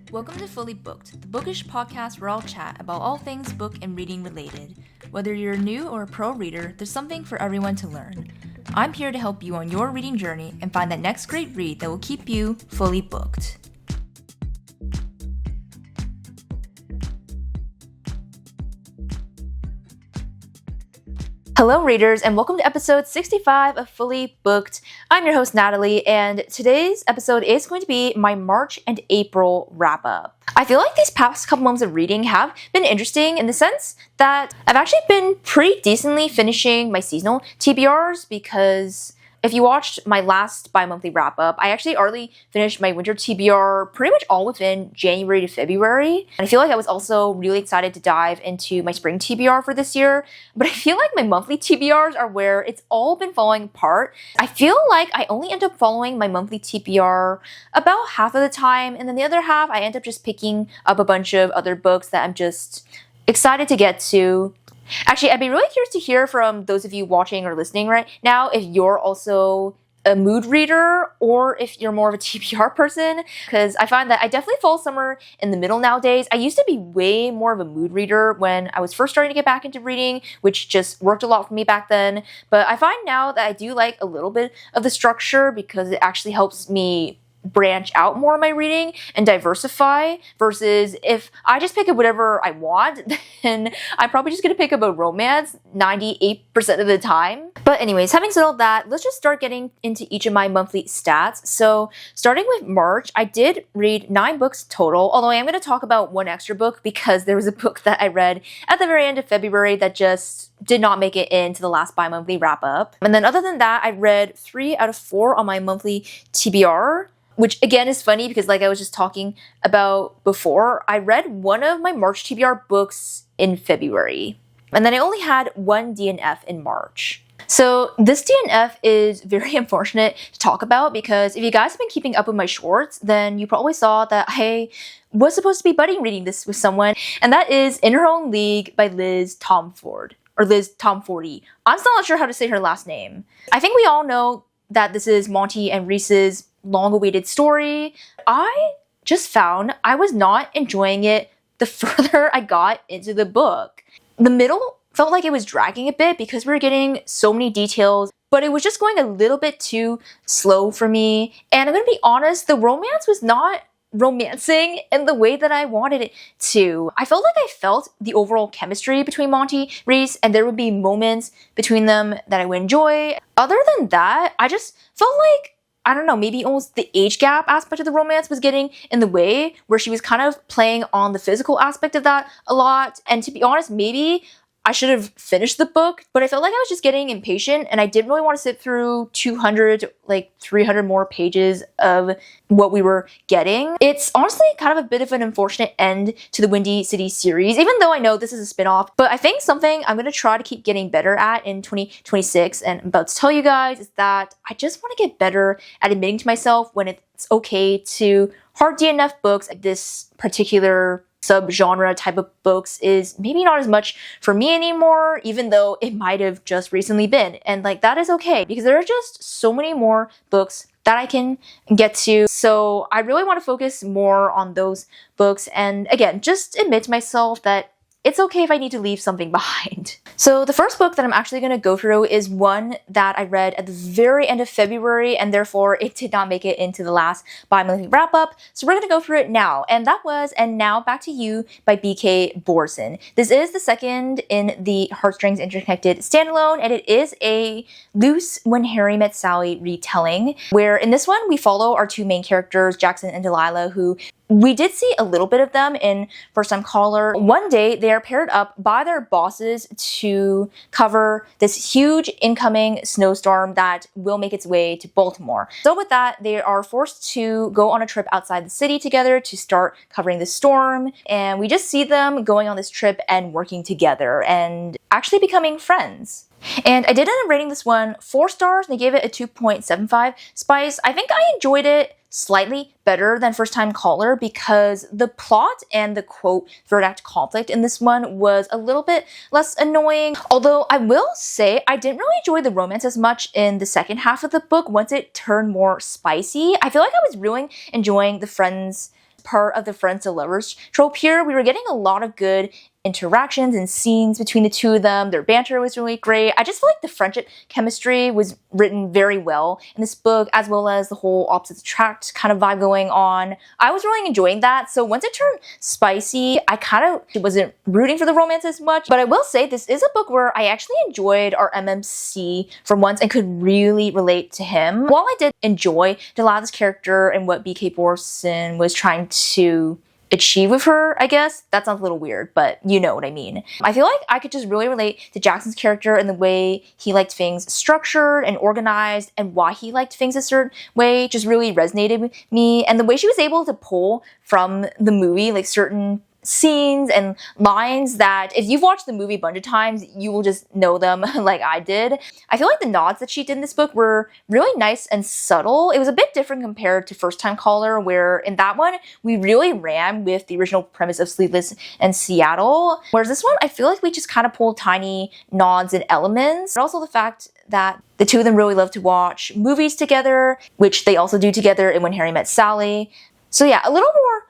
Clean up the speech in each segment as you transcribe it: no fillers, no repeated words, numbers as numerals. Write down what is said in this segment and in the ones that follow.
Welcome to Fully Booked, the bookish podcast where I'll chat about all things book and reading related. Whether you're a new or a pro reader, there's something for everyone to learn. I'm here to help you on your reading journey and find that next great read that will keep you fully booked. Hello readers, and welcome to episode 65 of Fully Booked. I'm your host Natalie, and today's episode is going to be my March and April wrap-up. I feel like these past couple months of reading have been interesting in the sense that I've actually been pretty decently finishing my seasonal TBRs because if you watched my last bi-monthly wrap-up, I actually already finished my winter TBR pretty much all within January to February. And I feel like I was also really excited to dive into my spring TBR for this year. But I feel like my monthly TBRs are where it's all been falling apart. I feel like I only end up following my monthly TBR about half of the time. And then the other half, I end up just picking up a bunch of other books that I'm just excited to get to. Actually, I'd be really curious to hear from those of you watching or listening right now if you're also a mood reader or if you're more of a TBR person, because I find that I definitely fall somewhere in the middle nowadays. I used to be way more of a mood reader when I was first starting to get back into reading, which just worked a lot for me back then. But I find now that I do like a little bit of the structure because it actually helps me branch out more in my reading and diversify, versus if I just pick up whatever I want, then I'm probably just going to pick up a romance 98% of the time. But anyways, having said all that, let's just start getting into each of my monthly stats. So starting with March, I did read 9 books total, although I am going to talk about one extra book because there was a book that I read at the very end of February that just did not make it into the last bi-monthly wrap-up. And then other than that, I read 3 out of 4 on my monthly TBR, which again is funny because like I was just talking about before, I read one of my March TBR books in February. And then I only had one DNF in March. So this DNF is very unfortunate to talk about because if you guys have been keeping up with my shorts, then you probably saw that I was supposed to be buddy reading this with someone, and that is In Her Own League by Liz Tomforde, or Liz Tomfordy. I'm still not sure how to say her last name. I think we all know that this is Monty and Reese's long-awaited story. I just found I was not enjoying it the further I got into the book. The middle felt like it was dragging a bit because we were getting so many details, but it was just going a little bit too slow for me. And I'm gonna be honest, the romance was not romancing in the way that I wanted it to. I felt like I felt the overall chemistry between Monty, Reese, and there would be moments between them that I would enjoy. Other than that, I just felt like, I don't know, maybe almost the age gap aspect of the romance was getting in the way, where she was kind of playing on the physical aspect of that a lot. And to be honest, maybe I should have finished the book, but I felt like I was just getting impatient and I didn't really want to sit through 200, 300 more pages of what we were getting. It's honestly kind of a bit of an unfortunate end to the Windy City series, even though I know this is a spin-off, but I think something I'm going to try to keep getting better at in 2026, and I'm about to tell you guys, is that I just want to get better at admitting to myself when it's okay to hard DNF books. This particular subgenre type of books is maybe not as much for me anymore, even though it might have just recently been. And that is okay because there are just so many more books that I can get to. So I really want to focus more on those books and again, just admit to myself that it's okay if I need to leave something behind. So the first book that I'm actually going to go through is one that I read at the very end of February, and therefore it did not make it into the last bi-monthly wrap-up. So we're going to go through it now. And that was And Now Back to You by B.K. Borson. This is the second in the Heartstrings Interconnected standalone, and it is a loose When Harry Met Sally retelling, where in this one we follow our two main characters, Jackson and Delilah, who we did see a little bit of them in First Time Caller. One day, they are paired up by their bosses to cover this huge incoming snowstorm that will make its way to Baltimore. So with that, they are forced to go on a trip outside the city together to start covering the storm. And we just see them going on this trip and working together and actually becoming friends. And I did end up rating this one 4 stars, and I gave it a 2.75 spice. I think I enjoyed it slightly better than First Time Caller because the plot and the quote third act conflict in this one was a little bit less annoying. Although I will say I didn't really enjoy the romance as much in the second half of the book once it turned more spicy. I feel like I was really enjoying the friends part of the friends to lovers trope here. We were getting a lot of good interactions and scenes between the two of them. Their banter was really great. I just feel like the friendship chemistry was written very well in this book, as well as the whole opposites attract kind of vibe going on. I was really enjoying that. So once it turned spicy, I kind of wasn't rooting for the romance as much. But I will say this is a book where I actually enjoyed our MMC for once and could really relate to him. While I did enjoy Delilah's character and what BK Borson was trying to achieve with her, I guess. That sounds a little weird, but you know what I mean. I feel like I could just really relate to Jackson's character and the way he liked things structured and organized, and why he liked things a certain way just really resonated with me. And the way she was able to pull from the movie like certain scenes and lines that if you've watched the movie a bunch of times, you will just know them like I did. I feel like the nods that she did in this book were really nice and subtle. It was a bit different compared to First Time Caller, where in that one, we really ran with the original premise of Sleepless in Seattle. Whereas this one, I feel like we just kind of pulled tiny nods and elements. But also the fact that the two of them really love to watch movies together, which they also do together in When Harry Met Sally. So yeah, a little more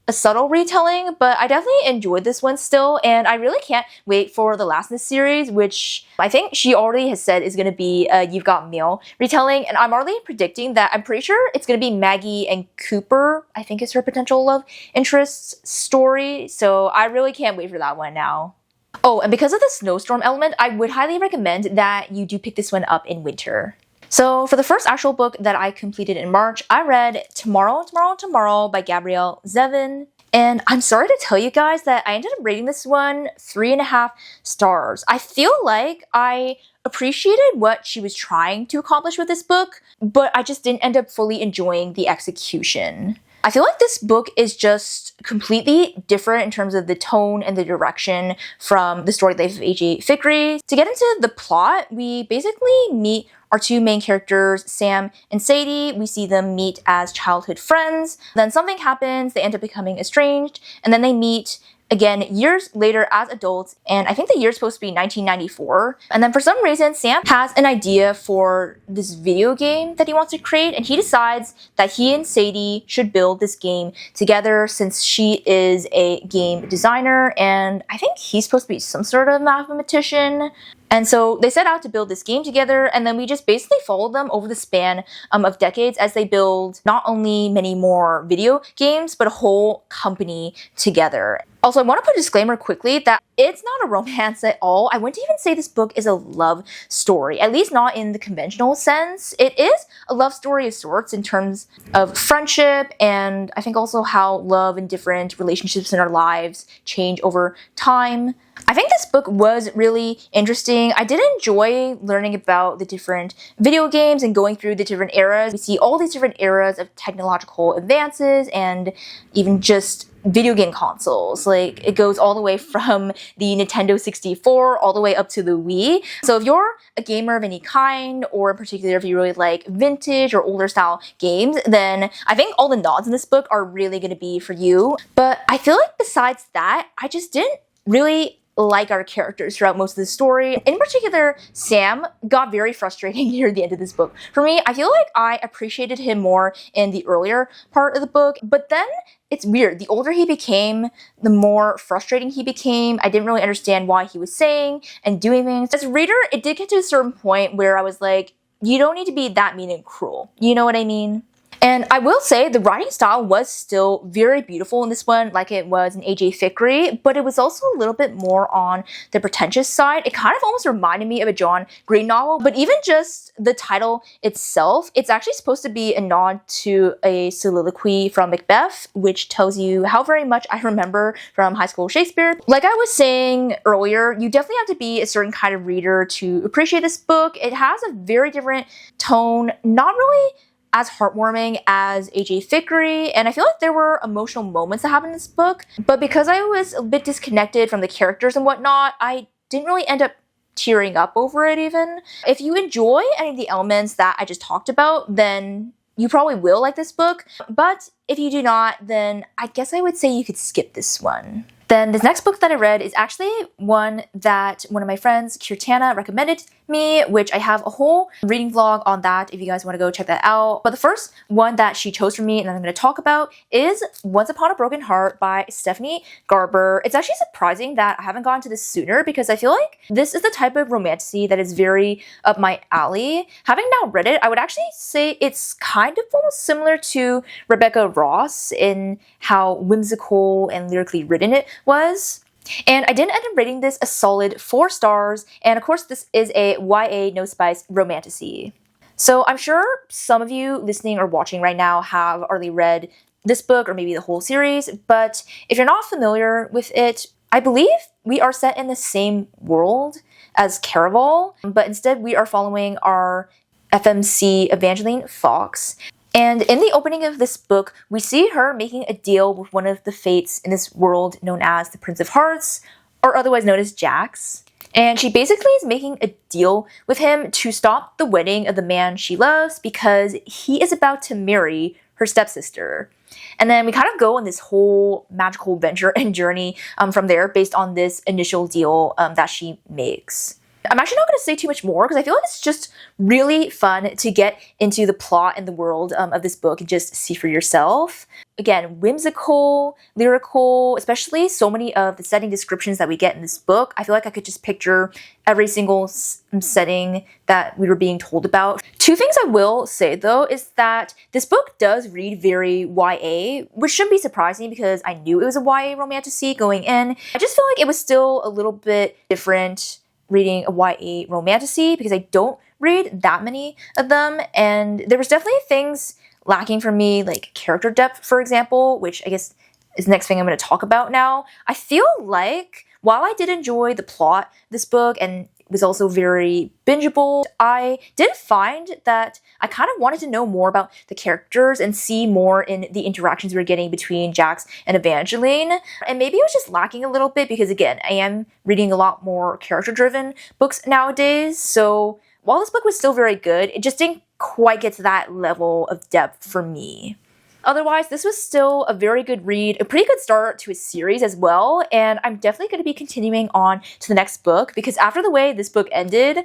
a subtle retelling, but I definitely enjoyed this one still, and I really can't wait for the last in this series, which I think she already has said is going to be a You've Got Mail retelling, and I'm already predicting that I'm pretty sure it's going to be Maggie and Cooper, I think is her potential love interest story, so I really can't wait for that one now. Oh, and because of the snowstorm element, I would highly recommend that you do pick this one up in winter. So for the first actual book that I completed in March, I read Tomorrow, Tomorrow, Tomorrow by Gabrielle Zevin. And I'm sorry to tell you guys that I ended up rating this one 3.5 stars. I feel like I appreciated what she was trying to accomplish with this book, but I just didn't end up fully enjoying the execution. I feel like this book is just completely different in terms of the tone and the direction from the story life of A.J. Fikry. To get into the plot, we basically meet our two main characters, Sam and Sadie. We see them meet as childhood friends. Then something happens, they end up becoming estranged, and then they meet again years later as adults, and I think the year's supposed to be 1994. And then for some reason, Sam has an idea for this video game that he wants to create, and he decides that he and Sadie should build this game together since she is a game designer, and I think he's supposed to be some sort of mathematician. And so they set out to build this game together, and then we just basically followed them over the span of decades as they build not only many more video games, but a whole company together. Also, I want to put a disclaimer quickly that it's not a romance at all. I wouldn't even say this book is a love story, at least not in the conventional sense. It is a love story of sorts in terms of friendship, and I think also how love and different relationships in our lives change over time. I think this book was really interesting. I did enjoy learning about the different video games and going through the different eras. We see all these different eras of technological advances and even just video game consoles. Like, it goes all the way from the Nintendo 64 all the way up to the Wii. So if you're a gamer of any kind, or in particular if you really like vintage or older style games, then I think all the nods in this book are really going to be for you. But I feel like besides that, I just didn't really like our characters throughout most of the story. In particular, Sam got very frustrating near the end of this book. For me, I feel like I appreciated him more in the earlier part of the book, but then it's weird. The older he became, the more frustrating he became. I didn't really understand why he was saying and doing things. As a reader, it did get to a certain point where I was like, you don't need to be that mean and cruel. You know what I mean? And I will say the writing style was still very beautiful in this one, like it was in A.J. Fikry, but it was also a little bit more on the pretentious side. It kind of almost reminded me of a John Green novel, but even just the title itself, it's actually supposed to be a nod to a soliloquy from Macbeth, which tells you how very much I remember from high school Shakespeare. Like I was saying earlier, you definitely have to be a certain kind of reader to appreciate this book. It has a very different tone, not really as heartwarming as A.J. Fikry, and I feel like there were emotional moments that happened in this book, but because I was a bit disconnected from the characters and whatnot, I didn't really end up tearing up over it even. If you enjoy any of the elements that I just talked about, then you probably will like this book, but if you do not, then I guess I would say you could skip this one. Then this next book that I read is actually one that one of my friends, Kirtana, recommended me, which I have a whole reading vlog on that if you guys want to go check that out. But the first one that she chose for me and I'm going to talk about is Once Upon a Broken Heart by Stephanie Garber. It's actually surprising that I haven't gotten to this sooner because I feel like this is the type of romantasy that is very up my alley. Having now read it, I would actually say it's kind of almost similar to Rebecca Ross in how whimsical and lyrically written it was. And I did end up rating this a solid 4 stars, and of course this is a YA no spice romantasy. So I'm sure some of you listening or watching right now have already read this book or maybe the whole series, but if you're not familiar with it, I believe we are set in the same world as Caraval, but instead we are following our FMC Evangeline Fox. And in the opening of this book, we see her making a deal with one of the fates in this world known as the Prince of Hearts, or otherwise known as Jax. And she basically is making a deal with him to stop the wedding of the man she loves because he is about to marry her stepsister. And then we kind of go on this whole magical venture and journey from there based on this initial deal that she makes. I'm actually not going to say too much more because I feel like it's just really fun to get into the plot and the world of this book and just see for yourself. Again, whimsical, lyrical, especially so many of the setting descriptions that we get in this book. I feel like I could just picture every single setting that we were being told about. 2 things I will say though is that this book does read very YA, which shouldn't be surprising because I knew it was a YA romantasy going in. I just feel like it was still a little bit different reading a YA romantasy because I don't read that many of them, and there was definitely things lacking for me, like character depth, for example, which I guess is the next thing I'm going to talk about now. I feel like while I did enjoy the plot of this book and it was also very bingeable, I did find that I kind of wanted to know more about the characters and see more in the interactions we were getting between Jax and Evangeline. And maybe it was just lacking a little bit because, again, I am reading a lot more character-driven books nowadays. So while this book was still very good, it just didn't quite get to that level of depth for me. Otherwise, this was still a very good read, a pretty good start to a series as well, and I'm definitely going to be continuing on to the next book because after the way this book ended,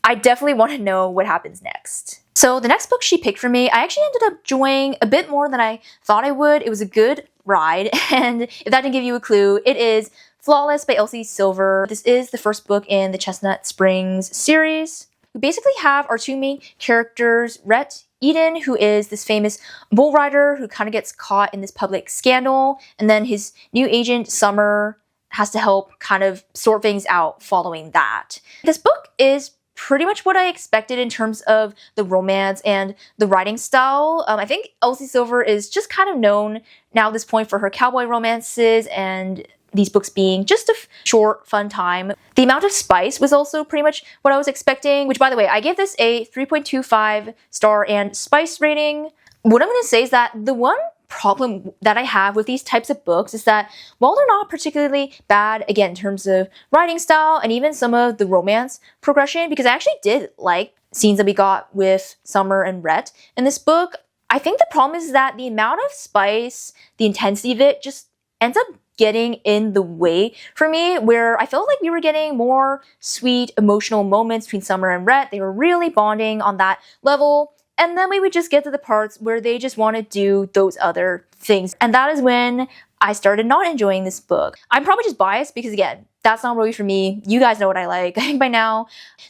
I definitely want to know what happens next. So the next book she picked for me, I actually ended up enjoying a bit more than I thought I would. It was a good ride, and if that didn't give you a clue, it is Flawless by Elsie Silver. This is the first book in the Chestnut Springs series. We basically have our 2 main characters, Rhett Eden, who is this famous bull rider who kind of gets caught in this public scandal, and then his new agent, Summer, has to help kind of sort things out following that. This book is pretty much what I expected in terms of the romance and the writing style. I think Elsie Silver is just kind of known now at this point for her cowboy romances and these books being just a short, fun time. The amount of spice was also pretty much what I was expecting, which, by the way, I gave this a 3.25 star and spice rating. What I'm going to say is that the one problem that I have with these types of books is that while they're not particularly bad, again, in terms of writing style and even some of the romance progression, because I actually did like scenes that we got with Summer and Rhett in this book, I think the problem is that the amount of spice, the intensity of it just ends up getting in the way for me, where I felt like we were getting more sweet emotional moments between Summer and Rhett. They were really bonding on that level, and then we would just get to the parts where they just want to do those other things, and that is when I started not enjoying this book. I'm probably just biased because, again, that's not really for me. You guys know what I like, I think by now.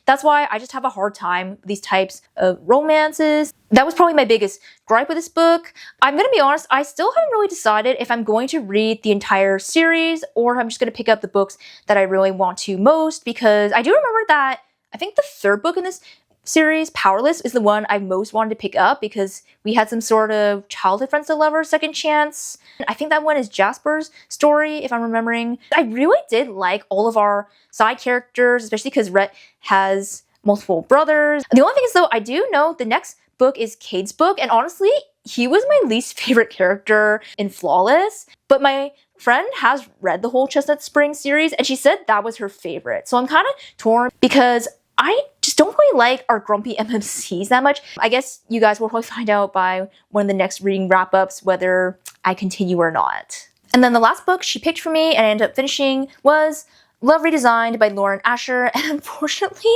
That's why I just have a hard time with these types of romances. That was probably my biggest gripe with this book. I'm gonna be honest, I still haven't really decided if I'm going to read the entire series or if I'm just gonna pick up the books that I really want to most, because I do remember that I think the 3rd book in this series, Powerless, is the one I most wanted to pick up because we had some sort of childhood friends to lovers second chance. I think that one is Jasper's story, if I'm remembering. I really did like all of our side characters, especially because Rhett has multiple brothers. The only thing is, though, I do know the next book is Cade's book, and honestly, he was my least favorite character in Flawless, but my friend has read the whole Chestnut Springs series, and she said that was her favorite. So I'm kind of torn because I just don't really like our grumpy MMCs that much. I guess you guys will probably find out by one of the next reading wrap-ups whether I continue or not. And then the last book she picked for me and I ended up finishing was Love Redesigned by Lauren Asher, and unfortunately,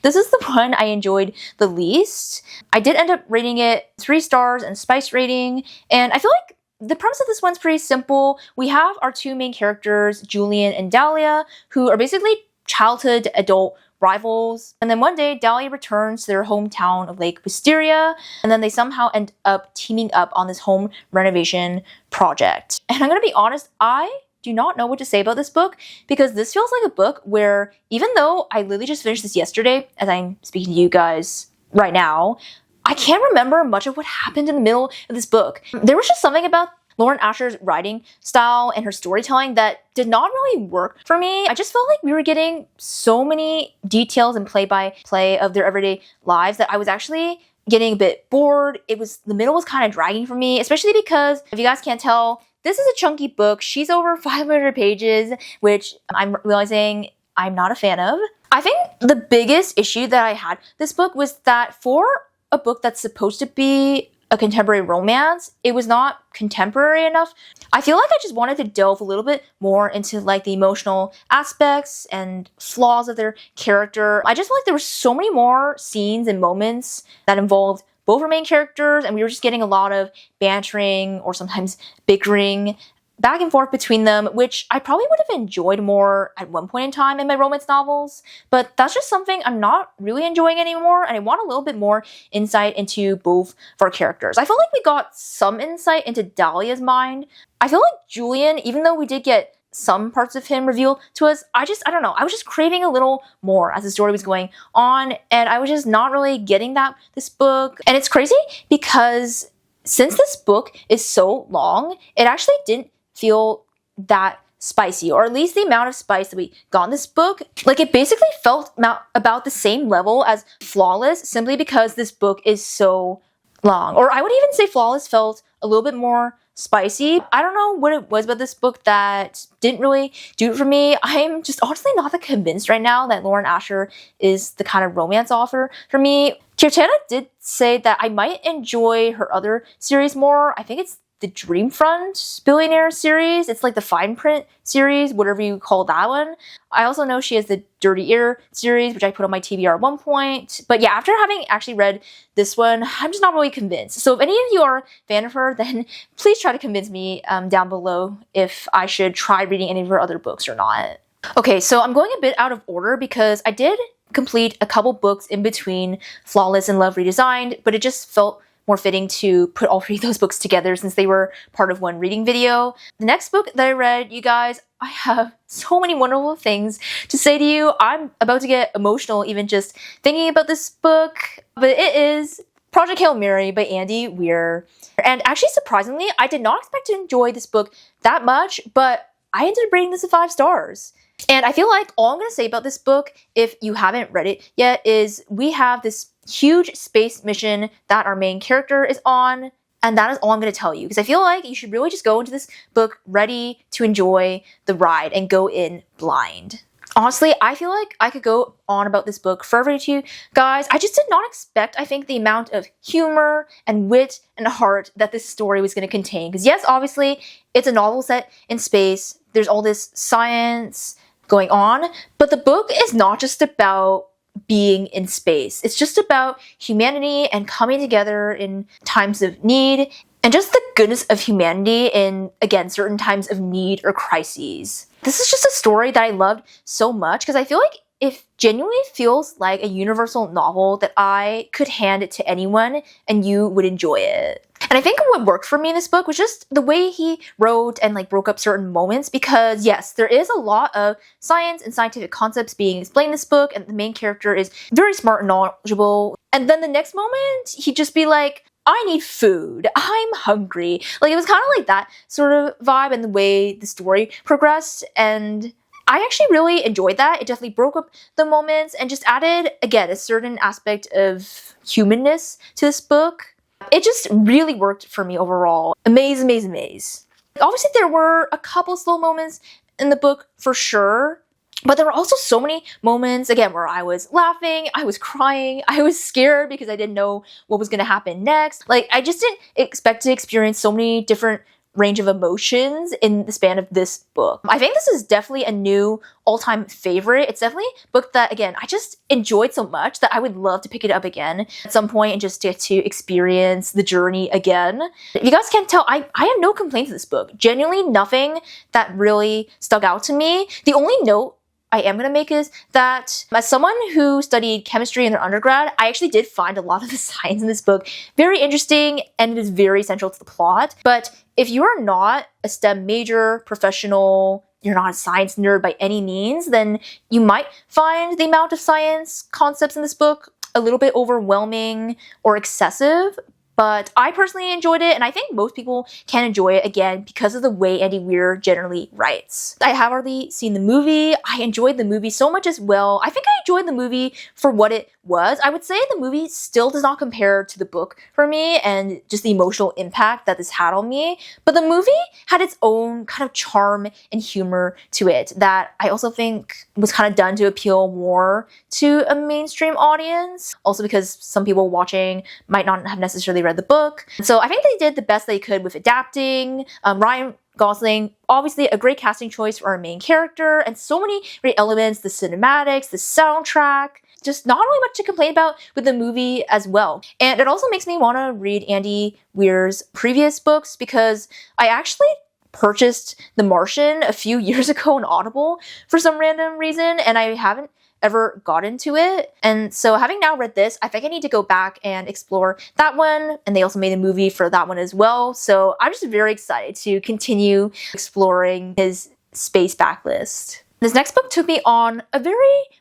this is the one I enjoyed the least. I did end up rating it 3 stars and spice rating, and I feel like the premise of this one's pretty simple. We have our 2 main characters, Julian and Dahlia, who are basically childhood to adult rivals. And then one day, Dahlia returns to their hometown of Lake Wisteria, and then they somehow end up teaming up on this home renovation project. And I'm gonna be honest, I do not know what to say about this book, because this feels like a book where, even though I literally just finished this yesterday, as I'm speaking to you guys right now, I can't remember much of what happened in the middle of this book. There was just something about Lauren Asher's writing style and her storytelling that did not really work for me. I just felt like we were getting so many details and play-by-play of their everyday lives that I was actually getting a bit bored. The middle was kind of dragging for me, especially because, if you guys can't tell, this is a chunky book. She's over 500 pages, which I'm realizing I'm not a fan of. I think the biggest issue that I had this book was that for a book that's supposed to be a contemporary romance, it was not contemporary enough. I feel like I just wanted to delve a little bit more into like the emotional aspects and flaws of their character. I just feel like there were so many more scenes and moments that involved both our main characters, and we were just getting a lot of bantering or sometimes bickering back and forth between them, which I probably would have enjoyed more at one point in time in my romance novels, but that's just something I'm not really enjoying anymore, and I want a little bit more insight into both of our characters. I felt like we got some insight into Dahlia's mind. I feel like Julian, even though we did get some parts of him revealed to us, I don't know, I was just craving a little more as the story was going on, and I was just not really getting this book. And it's crazy because since this book is so long, it actually didn't feel that spicy, or at least the amount of spice that we got in this book. Like, it basically felt about the same level as Flawless, simply because this book is so long. Or I would even say Flawless felt a little bit more spicy. I don't know what it was about this book that didn't really do it for me. I'm just honestly not that convinced right now that Lauren Asher is the kind of romance author for me. Kirtana did say that I might enjoy her other series more. I think it's the Dreamfront Billionaire series. It's like the fine print series, whatever you call that one. I also know she has the Dirty Ear series, which I put on my TBR at one point. But yeah, after having actually read this one, I'm just not really convinced. So if any of you are a fan of her, then please try to convince me down below if I should try reading any of her other books or not. Okay, so I'm going a bit out of order because I did complete a couple books in between Flawless and Love Redesigned, but it just felt more fitting to put all 3 of those books together since they were part of one reading video. The next book that I read, you guys, I have so many wonderful things to say to you. I'm about to get emotional even just thinking about this book, but it is Project Hail Mary by Andy Weir. And actually, surprisingly, I did not expect to enjoy this book that much, but I ended up rating this at 5 stars. And I feel like all I'm going to say about this book, if you haven't read it yet, is we have this huge space mission that our main character is on, and that is all I'm going to tell you, because I feel like you should really just go into this book ready to enjoy the ride and go in blind. Honestly, I feel like I could go on about this book forever to you guys. I just did not expect, I think, the amount of humor and wit and heart that this story was going to contain. Because yes, obviously, it's a novel set in space. There's all this science going on, but the book is not just about being in space. It's just about humanity and coming together in times of need, and just the goodness of humanity in, again, certain times of need or crises. This is just a story that I loved so much because I feel like it genuinely feels like a universal novel that I could hand it to anyone and you would enjoy it. And I think what worked for me in this book was just the way he wrote and like broke up certain moments, because yes, there is a lot of science and scientific concepts being explained in this book, and the main character is very smart and knowledgeable. And then the next moment, he'd just be like, I need food, I'm hungry. Like, it was kind of like that sort of vibe and the way the story progressed, and I actually really enjoyed that. It definitely broke up the moments and just added, again, a certain aspect of humanness to this book. It just really worked for me overall. Amaze, amaze, amaze. Obviously, there were a couple slow moments in the book for sure, but there were also so many moments, again, where I was laughing, I was crying, I was scared because I didn't know what was going to happen next. Like, I just didn't expect to experience so many different range of emotions in the span of this book. I think this is definitely a new all-time favorite. It's definitely a book that, again, I just enjoyed so much that I would love to pick it up again at some point and just get to experience the journey again. If you guys can't tell, I have no complaints with this book. Genuinely nothing that really stuck out to me. The only note I am going to make is that as someone who studied chemistry in their undergrad, I actually did find a lot of the science in this book very interesting, and it is very central to the plot. But if you are not a STEM major, professional, you're not a science nerd by any means, then you might find the amount of science concepts in this book a little bit overwhelming or excessive. But I personally enjoyed it, and I think most people can enjoy it, again, because of the way Andy Weir generally writes. I have already seen the movie. I enjoyed the movie so much as well. I think I enjoyed the movie for what it was. I would say the movie still does not compare to the book for me and just the emotional impact that this had on me. But the movie had its own kind of charm and humor to it that I also think was kind of done to appeal more to a mainstream audience. Also because some people watching might not have necessarily read the book. So I think they did the best they could with adapting. Ryan Gosling, obviously a great casting choice for our main character, and so many great elements, the cinematics, the soundtrack. Just not really much to complain about with the movie as well. And it also makes me want to read Andy Weir's previous books because I actually purchased The Martian a few years ago on Audible for some random reason, and I haven't ever got into it. And so having now read this, I think I need to go back and explore that one. And they also made a movie for that one as well. So I'm just very excited to continue exploring his space backlist. This next book took me on a very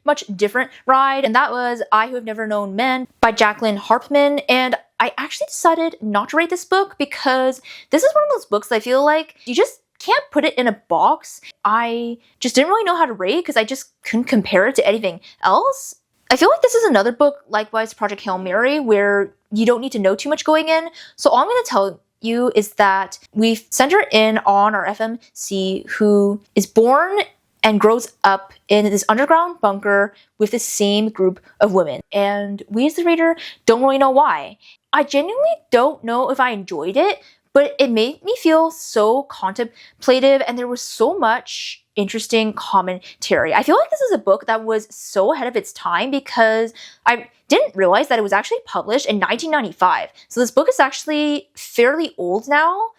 much different ride, and that was I Who Have Never Known Men by Jacqueline Harpman. And I actually decided not to rate this book because this is one of those books that I feel like you just can't put it in a box. I just didn't really know how to rate because I just couldn't compare it to anything else. I feel like this is another book, likewise Project Hail Mary, where you don't need to know too much going in. So all I'm going to tell you is that we've centered in on our FMC who is born and grows up in this underground bunker with the same group of women. And we as the reader don't really know why. I genuinely don't know if I enjoyed it, but it made me feel so contemplative, and there was so much interesting commentary. I feel like this is a book that was so ahead of its time because I didn't realize that it was actually published in 1995. So this book is actually fairly old now,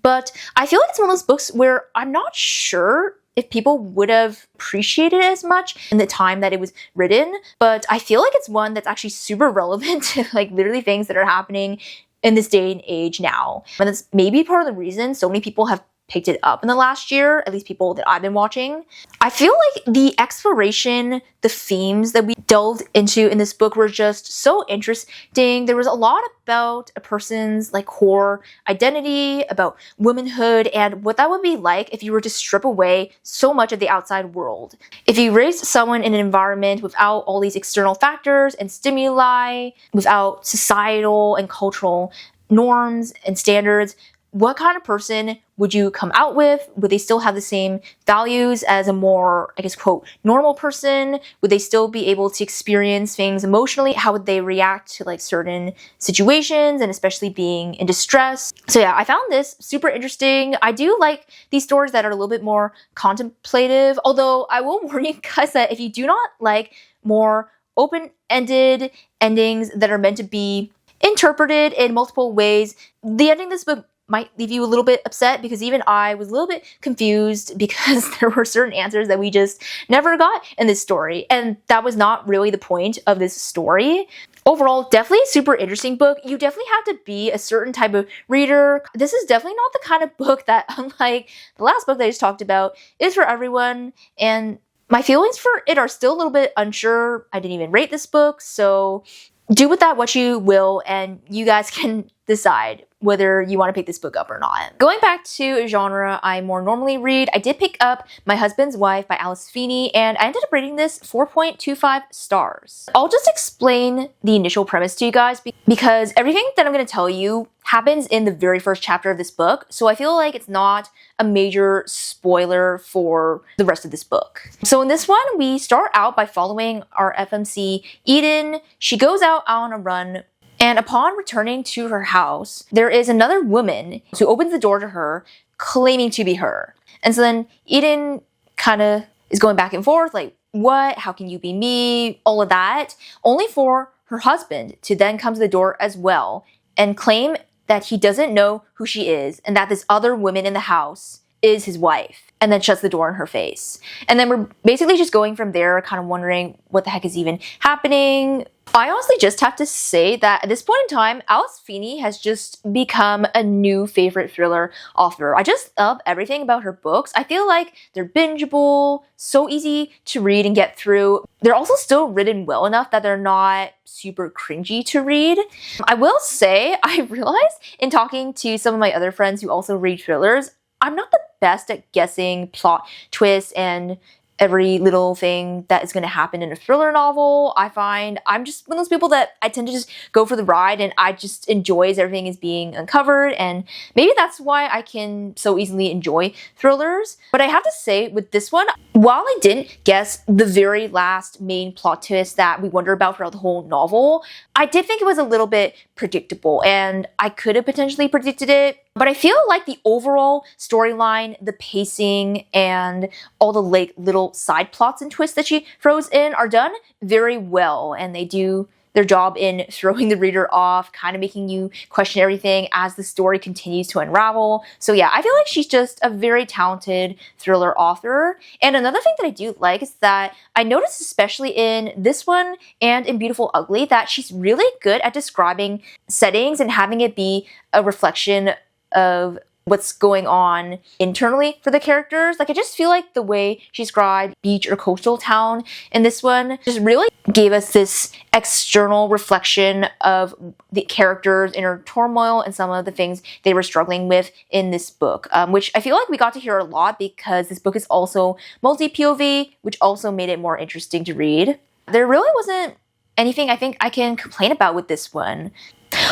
but I feel like it's one of those books where I'm not sure if people would have appreciated it as much in the time that it was written, but I feel like it's one that's actually super relevant to like literally things that are happening in this day and age now. And that's maybe part of the reason so many people have picked it up in the last year, at least people that I've been watching. I feel like the exploration, the themes that we delved into in this book were just so interesting. There was a lot about a person's like core identity, about womanhood, and what that would be like if you were to strip away so much of the outside world. If you raised someone in an environment without all these external factors and stimuli, without societal and cultural norms and standards, what kind of person would you come out with? Would they still have the same values as a more, I guess, quote, normal person? Would they still be able to experience things emotionally? How would they react to like certain situations, and especially being in distress? So yeah, I found this super interesting. I do like these stories that are a little bit more contemplative, although I will warn you guys that if you do not like more open-ended endings that are meant to be interpreted in multiple ways, the ending of this book might leave you a little bit upset, because even I was a little bit confused because there were certain answers that we just never got in this story, and that was not really the point of this story. Overall, definitely a super interesting book. You definitely have to be a certain type of reader. This is definitely not the kind of book that, unlike the last book that I just talked about, is for everyone, and my feelings for it are still a little bit unsure. I didn't even rate this book, so do with that what you will, and you guys can decide whether you want to pick this book up or not. Going back to a genre I more normally read, I did pick up My Husband's Wife by Alice Feeney, and I ended up rating this 4.25 stars. I'll just explain the initial premise to you guys because everything that I'm going to tell you happens in the very first chapter of this book, so I feel like it's not a major spoiler for the rest of this book. So in this one, we start out by following our FMC Eden. She goes out on a run And upon returning to her house, there is another woman who opens the door to her, claiming to be her. And so then Eden kind of is going back and forth, like, what? How can you be me? All of that. Only for her husband to then come to the door as well and claim that he doesn't know who she is and that this other woman in the house is his wife, and then shuts the door in her face. And then we're basically just going from there, kind of wondering what the heck is even happening. I honestly just have to say that at this point in time, Alice Feeney has just become a new favorite thriller author. I just love everything about her books. I feel like they're bingeable, so easy to read and get through. They're also still written well enough that they're not super cringy to read. I will say, I realized in talking to some of my other friends who also read thrillers, I'm not the best at guessing plot twists and every little thing that is going to happen in a thriller novel. I find I'm just one of those people that I tend to just go for the ride, and I just enjoy as everything is being uncovered, and maybe that's why I can so easily enjoy thrillers. But I have to say, with this one, while I didn't guess the very last main plot twist that we wonder about throughout the whole novel, I did think it was a little bit predictable, and I could have potentially predicted it. But I feel like the overall storyline, the pacing, and all the like little side plots and twists that she throws in are done very well, and they do their job in throwing the reader off, kind of making you question everything as the story continues to unravel. So yeah, I feel like she's just a very talented thriller author. And another thing that I do like is that I noticed, especially in this one and in Beautiful Ugly, that she's really good at describing settings and having it be a reflection of what's going on internally for the characters. Like, I just feel like the way she described beach or coastal town in this one just really gave us this external reflection of the characters' inner turmoil and some of the things they were struggling with in this book, which I feel like we got to hear a lot because this book is also multi-POV, which also made it more interesting to read. There really wasn't anything I think I can complain about with this one.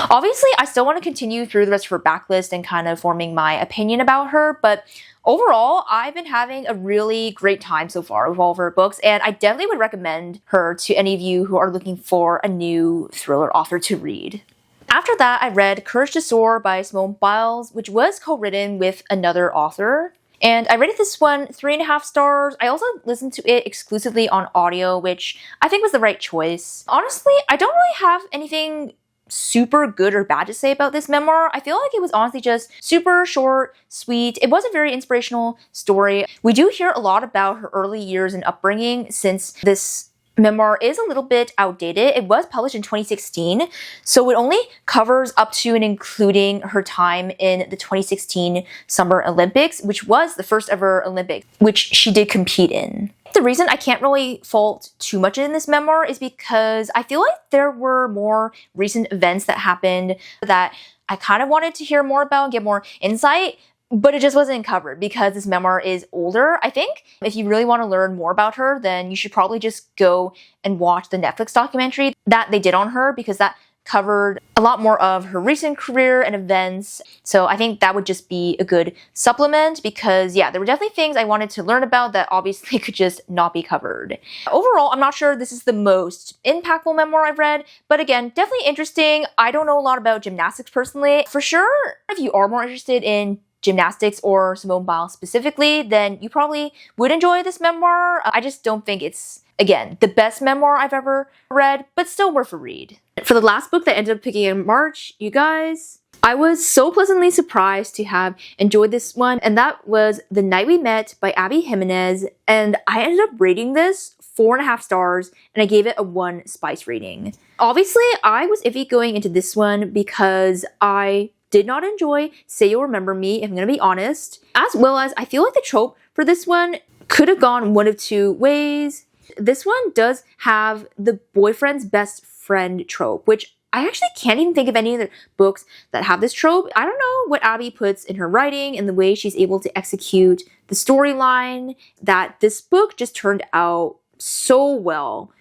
Obviously, I still want to continue through the rest of her backlist and kind of forming my opinion about her, but overall, I've been having a really great time so far with all of her books, and I definitely would recommend her to any of you who are looking for a new thriller author to read. After that, I read Courage to Soar by Simone Biles, which was co-written with another author. And I rated this one 3.5 stars. I also listened to it exclusively on audio, which I think was the right choice. Honestly, I don't really have anything super good or bad to say about this memoir. I feel like it was honestly just super short, sweet. It was a very inspirational story. We do hear a lot about her early years and upbringing, since this memoir is a little bit outdated. It was published in 2016, so it only covers up to and including her time in the 2016 Summer Olympics, which was the first ever Olympics, which she did compete in. The reason I can't really fault too much in this memoir is because I feel like there were more recent events that happened that I kind of wanted to hear more about and get more insight, but it just wasn't covered because this memoir is older. I think if you really want to learn more about her, then you should probably just go and watch the Netflix documentary that they did on her, because that covered a lot more of her recent career and events. So I think that would just be a good supplement, because yeah, there were definitely things I wanted to learn about that obviously could just not be covered. Overall, I'm not sure this is the most impactful memoir I've read, but again, definitely interesting. I don't know a lot about gymnastics personally. For sure, if you are more interested in gymnastics or Simone Biles specifically, then you probably would enjoy this memoir. I just don't think it's, again, the best memoir I've ever read, but still worth a read. For the last book that I ended up picking in March, you guys, I was so pleasantly surprised to have enjoyed this one, and that was The Night We Met by Abby Jimenez, and I ended up rating this 4.5 stars, and I gave it a 1 spice rating. Obviously, I was iffy going into this one because I did not enjoy Say You'll Remember Me, if I'm gonna be honest, as well as I feel like the trope for this one could have gone one of two ways. This one does have the boyfriend's best friend trope, which I actually can't even think of any other books that have this trope. I don't know what Abby puts in her writing and the way she's able to execute the storyline, that this book just turned out so well.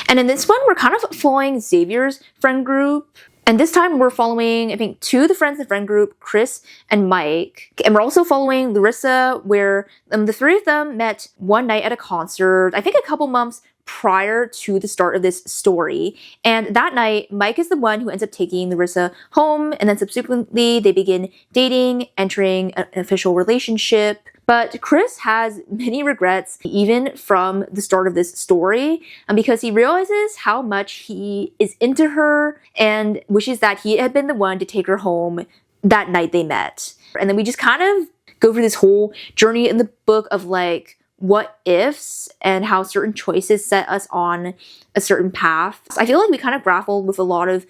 And in this one, we're kind of following Xavier's friend group. And this time we're following, I think, 2 of the friends in the friend group, Chris and Mike. And we're also following Larissa, where the 3 of them met one night at a concert, I think a couple months prior to the start of this story. And that night, Mike is the one who ends up taking Larissa home, and then subsequently they begin dating, entering an official relationship. But Chris has many regrets even from the start of this story, because he realizes how much he is into her and wishes that he had been the one to take her home that night they met. And then we just kind of go through this whole journey in the book of like what ifs and how certain choices set us on a certain path. So I feel like we kind of grappled with a lot of,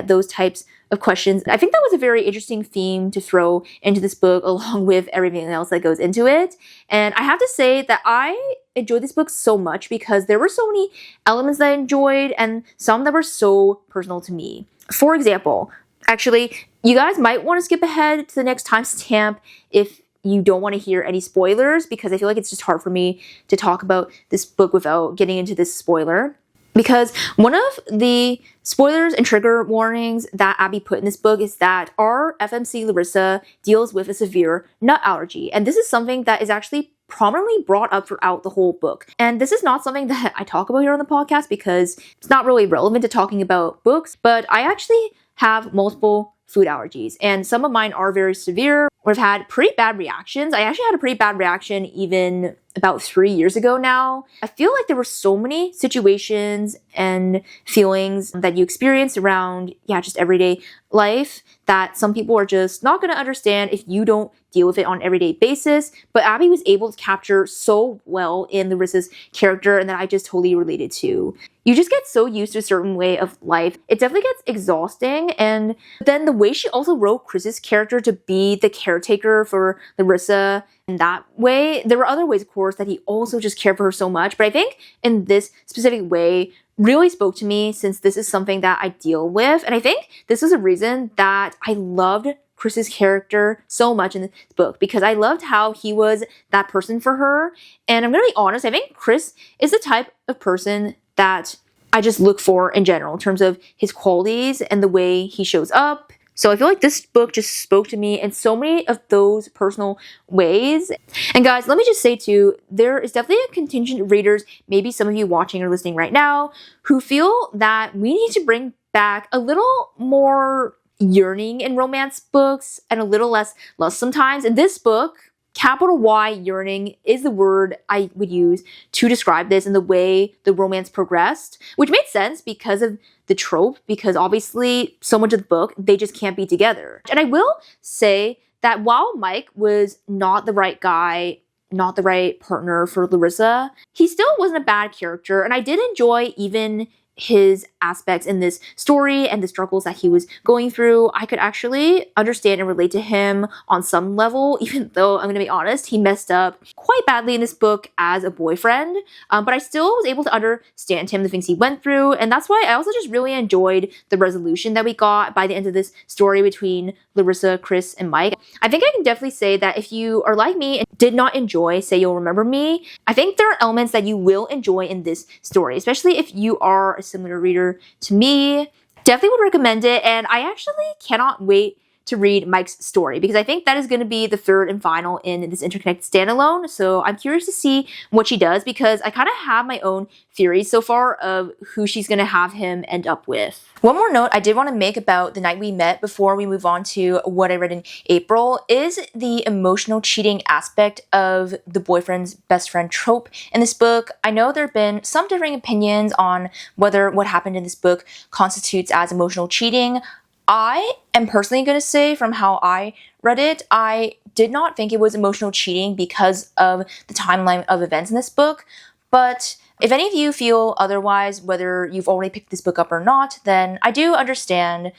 those types of questions. I think that was a very interesting theme to throw into this book along with everything else that goes into it. And I have to say that I enjoyed this book so much because there were so many elements that I enjoyed and some that were so personal to me. For example, actually, you guys might want to skip ahead to the next timestamp if you don't want to hear any spoilers, because I feel like it's just hard for me to talk about this book without getting into this spoiler. Because one of the spoilers and trigger warnings that Abby put in this book is that our FMC Larissa deals with a severe nut allergy. And this is something that is actually prominently brought up throughout the whole book. And this is not something that I talk about here on the podcast because it's not really relevant to talking about books, but I actually have multiple food allergies, and some of mine are very severe or have had pretty bad reactions. I actually had a pretty bad reaction even about 3 years ago now. I feel like there were so many situations and feelings that you experience around, just everyday life that some people are just not going to understand if you don't deal with it on an everyday basis. But Abby was able to capture so well in Larissa's character, and that I just totally related to. You just get so used to a certain way of life. It definitely gets exhausting. And then the way she also wrote Chris's character to be the caretaker for Larissa in that way. There were other ways, of course, that he also just cared for her so much. But I think in this specific way really spoke to me, since this is something that I deal with. And I think this is a reason that I loved Chris's character so much in this book, because I loved how he was that person for her. And I'm gonna be honest, I think Chris is the type of person that I just look for in general in terms of his qualities and the way he shows up. So I feel like this book just spoke to me in so many of those personal ways. And guys, let me just say too, there is definitely a contingent of readers, maybe some of you watching or listening right now, who feel that we need to bring back a little more yearning in romance books and a little less lust sometimes. In this book, capital Y yearning is the word I would use to describe this and the way the romance progressed, which made sense because of the trope, because obviously so much of the book, they just can't be together. And I will say that while Mike was not the right guy, not the right partner for Larissa, he still wasn't a bad character, and I did enjoy even his aspects in this story and the struggles that he was going through. I could actually understand and relate to him on some level, even though I'm going to be honest, he messed up quite badly in this book as a boyfriend. But I still was able to understand him, the things he went through. And that's why I also just really enjoyed the resolution that we got by the end of this story between Larissa, Chris, and Mike. I think I can definitely say that if you are like me and did not enjoy Say You'll Remember Me, I think there are elements that you will enjoy in this story, especially if you are a similar reader to me. Definitely would recommend it, and I actually cannot wait to read Mike's story, because I think that is going to be the third and final in this interconnected standalone. So I'm curious to see what she does, because I kind of have my own theories so far of who she's going to have him end up with. One more note I did want to make about The Night We Met before we move on to what I read in April is the emotional cheating aspect of the boyfriend's best friend trope in this book. I know there have been some differing opinions on whether what happened in this book constitutes as emotional cheating. I am personally going to say, from how I read it, I did not think it was emotional cheating because of the timeline of events in this book. But if any of you feel otherwise, whether you've already picked this book up or not, then I do understand.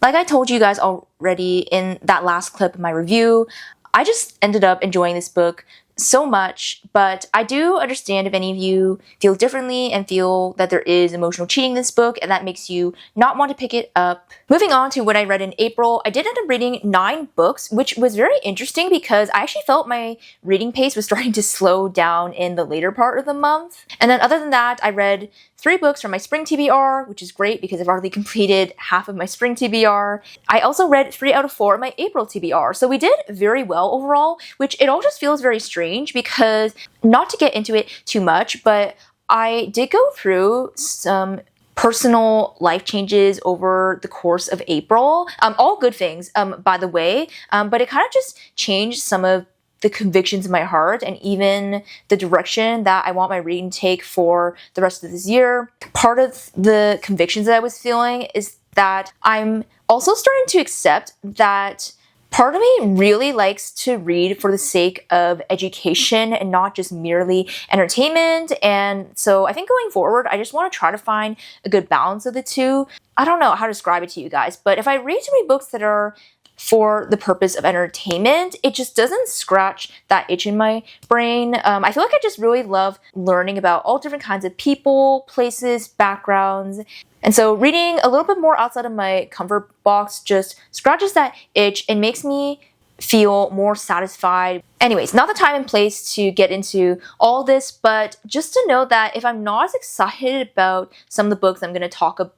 Like I told you guys already in that last clip of my review, I just ended up enjoying this book so much, but I do understand if any of you feel differently and feel that there is emotional cheating in this book and that makes you not want to pick it up. Moving on to what I read in April, I did end up reading 9 books, which was very interesting because I actually felt my reading pace was starting to slow down in the later part of the month. And then other than that, I read 3 books from my spring TBR, which is great because I've already completed half of my spring TBR. I also read 3 out of 4 of my April TBR, so we did very well overall, which it all just feels very strange because, not to get into it too much, but I did go through some personal life changes over the course of April. All good things, by the way, but it kind of just changed some of the convictions in my heart and even the direction that I want my reading to take for the rest of this year. Part of the convictions that I was feeling is that I'm also starting to accept that part of me really likes to read for the sake of education and not just merely entertainment. And so I think going forward, I just want to try to find a good balance of the two. I don't know how to describe it to you guys, but if I read too many books that are for the purpose of entertainment, it just doesn't scratch that itch in my brain. I feel like I just really love learning about all different kinds of people, places, backgrounds. And so reading a little bit more outside of my comfort box just scratches that itch and makes me feel more satisfied. Anyways, not the time and place to get into all this, but just to know that if I'm not as excited about some of the books I'm going to talk about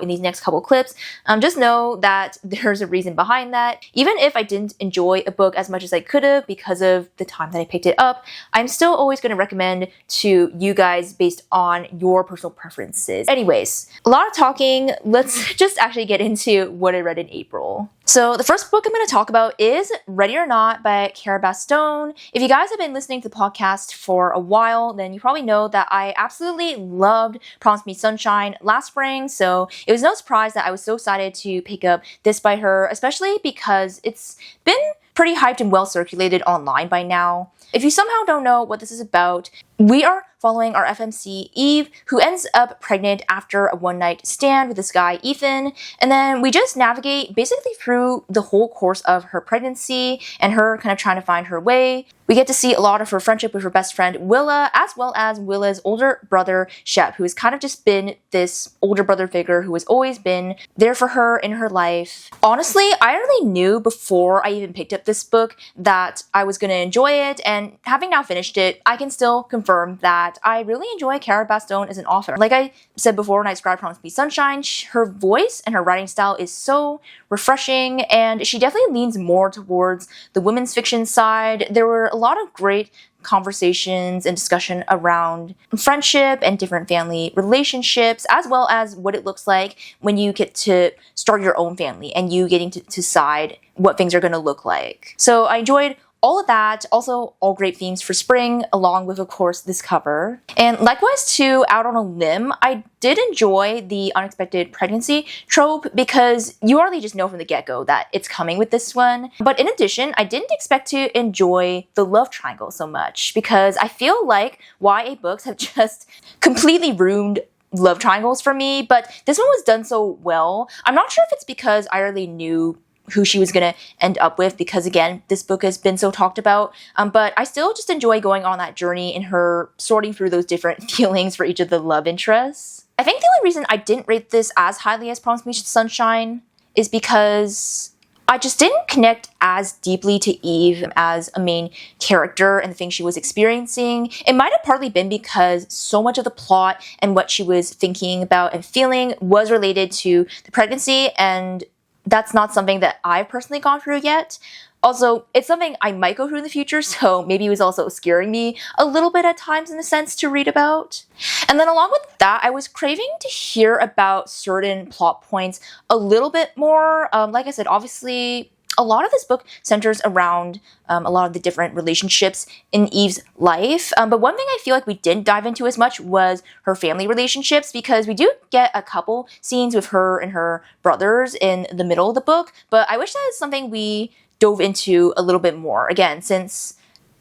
in these next couple clips, just know that there's a reason behind that. Even if I didn't enjoy a book as much as I could have because of the time that I picked it up, I'm still always going to recommend to you guys based on your personal preferences. Anyways, a lot of talking. Let's just actually get into what I read in April. So the first book I'm going to talk about is Ready or Not by Cara Bastone. If you guys have been listening to the podcast for a while, then you probably know that I absolutely loved Promise Me Sunshine last spring, so it was no surprise that I was so excited to pick up this by her, especially because it's been pretty hyped and well circulated online by now. If you somehow don't know what this is about, we are following our FMC Eve, who ends up pregnant after a one-night stand with this guy Ethan, and then we just navigate basically through the whole course of her pregnancy and her kind of trying to find her way. We get to see a lot of her friendship with her best friend Willa, as well as Willa's older brother Shep, who has kind of just been this older brother figure who has always been there for her in her life. Honestly, I already knew before I even picked up this book that I was going to enjoy it, and having now finished it, I can still confirm that I really enjoy Cara Bastone as an author. Like I said before when I described Promise Me Sunshine, her voice and her writing style is so refreshing, and she definitely leans more towards the women's fiction side. There were a lot of great conversations and discussion around friendship and different family relationships, as well as what it looks like when you get to start your own family and you getting to decide what things are going to look like. So I enjoyed all of that. Also, all great themes for spring, along with, of course, this cover. And likewise, too, out on a limb, I did enjoy the unexpected pregnancy trope because you already just know from the get-go that it's coming with this one. But in addition, I didn't expect to enjoy the love triangle so much because I feel like YA books have just completely ruined love triangles for me, but this one was done so well. I'm not sure if it's because I already knew who she was going to end up with because, again, this book has been so talked about, but I still just enjoy going on that journey and her sorting through those different feelings for each of the love interests. I think the only reason I didn't rate this as highly as Promise Me Sunshine is because I just didn't connect as deeply to Eve as a main character and the things she was experiencing. It might have partly been because so much of the plot and what she was thinking about and feeling was related to the pregnancy, and that's not something that I've personally gone through yet. Also, it's something I might go through in the future, so maybe it was also scaring me a little bit at times in a sense to read about. And then along with that, I was craving to hear about certain plot points a little bit more. Like I said, obviously, a lot of this book centers around a lot of the different relationships in Eve's life. But one thing I feel like we didn't dive into as much was her family relationships, because we do get a couple scenes with her and her brothers in the middle of the book. But I wish that is something we dove into a little bit more. Again, since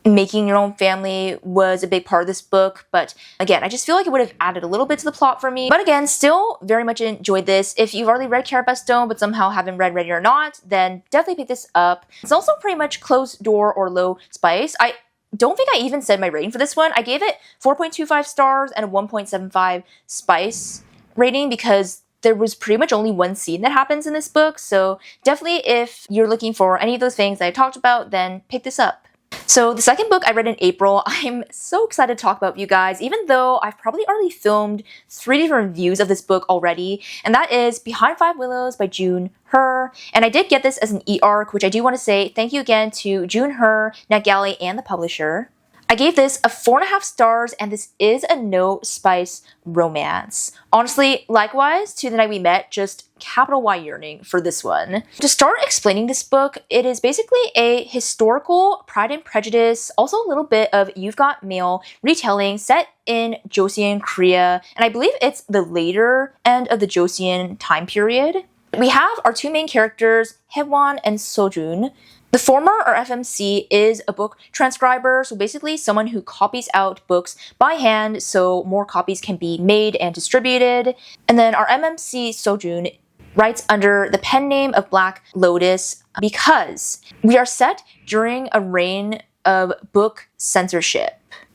making your own family was a big part of this book, but again, I just feel like it would have added a little bit to the plot for me. But again, still very much enjoyed this. If you've already read Cara Bastone but somehow haven't read Ready or Not, then definitely pick this up. It's also pretty much closed door or low spice. I don't think I even said my rating for this one. I gave it 4.25 stars and a 1.75 spice rating because there was pretty much only one scene that happens in this book. So definitely if you're looking for any of those things that I talked about, then pick this up. So the second book I read in April, I'm so excited to talk about with you guys, even though I've probably already filmed 3 different reviews of this book already, and that is Behind Five Willows by June Her. And I did get this as an e-arc, which I do want to say thank you again to June Her, NetGalley, and the publisher. I gave this a 4.5 stars, and this is a no spice romance. Honestly, likewise to The Night We Met, just capital Y yearning for this one. To start explaining this book, it is basically a historical Pride and Prejudice, also a little bit of You've Got Mail retelling set in Joseon, Korea, and I believe it's the later end of the Joseon time period. We have our two main characters, Haewon and Sojun. The former, or FMC, is a book transcriber, so basically someone who copies out books by hand so more copies can be made and distributed. And then our MMC, Sojun, writes under the pen name of Black Lotus because we are set during a reign of book censorship,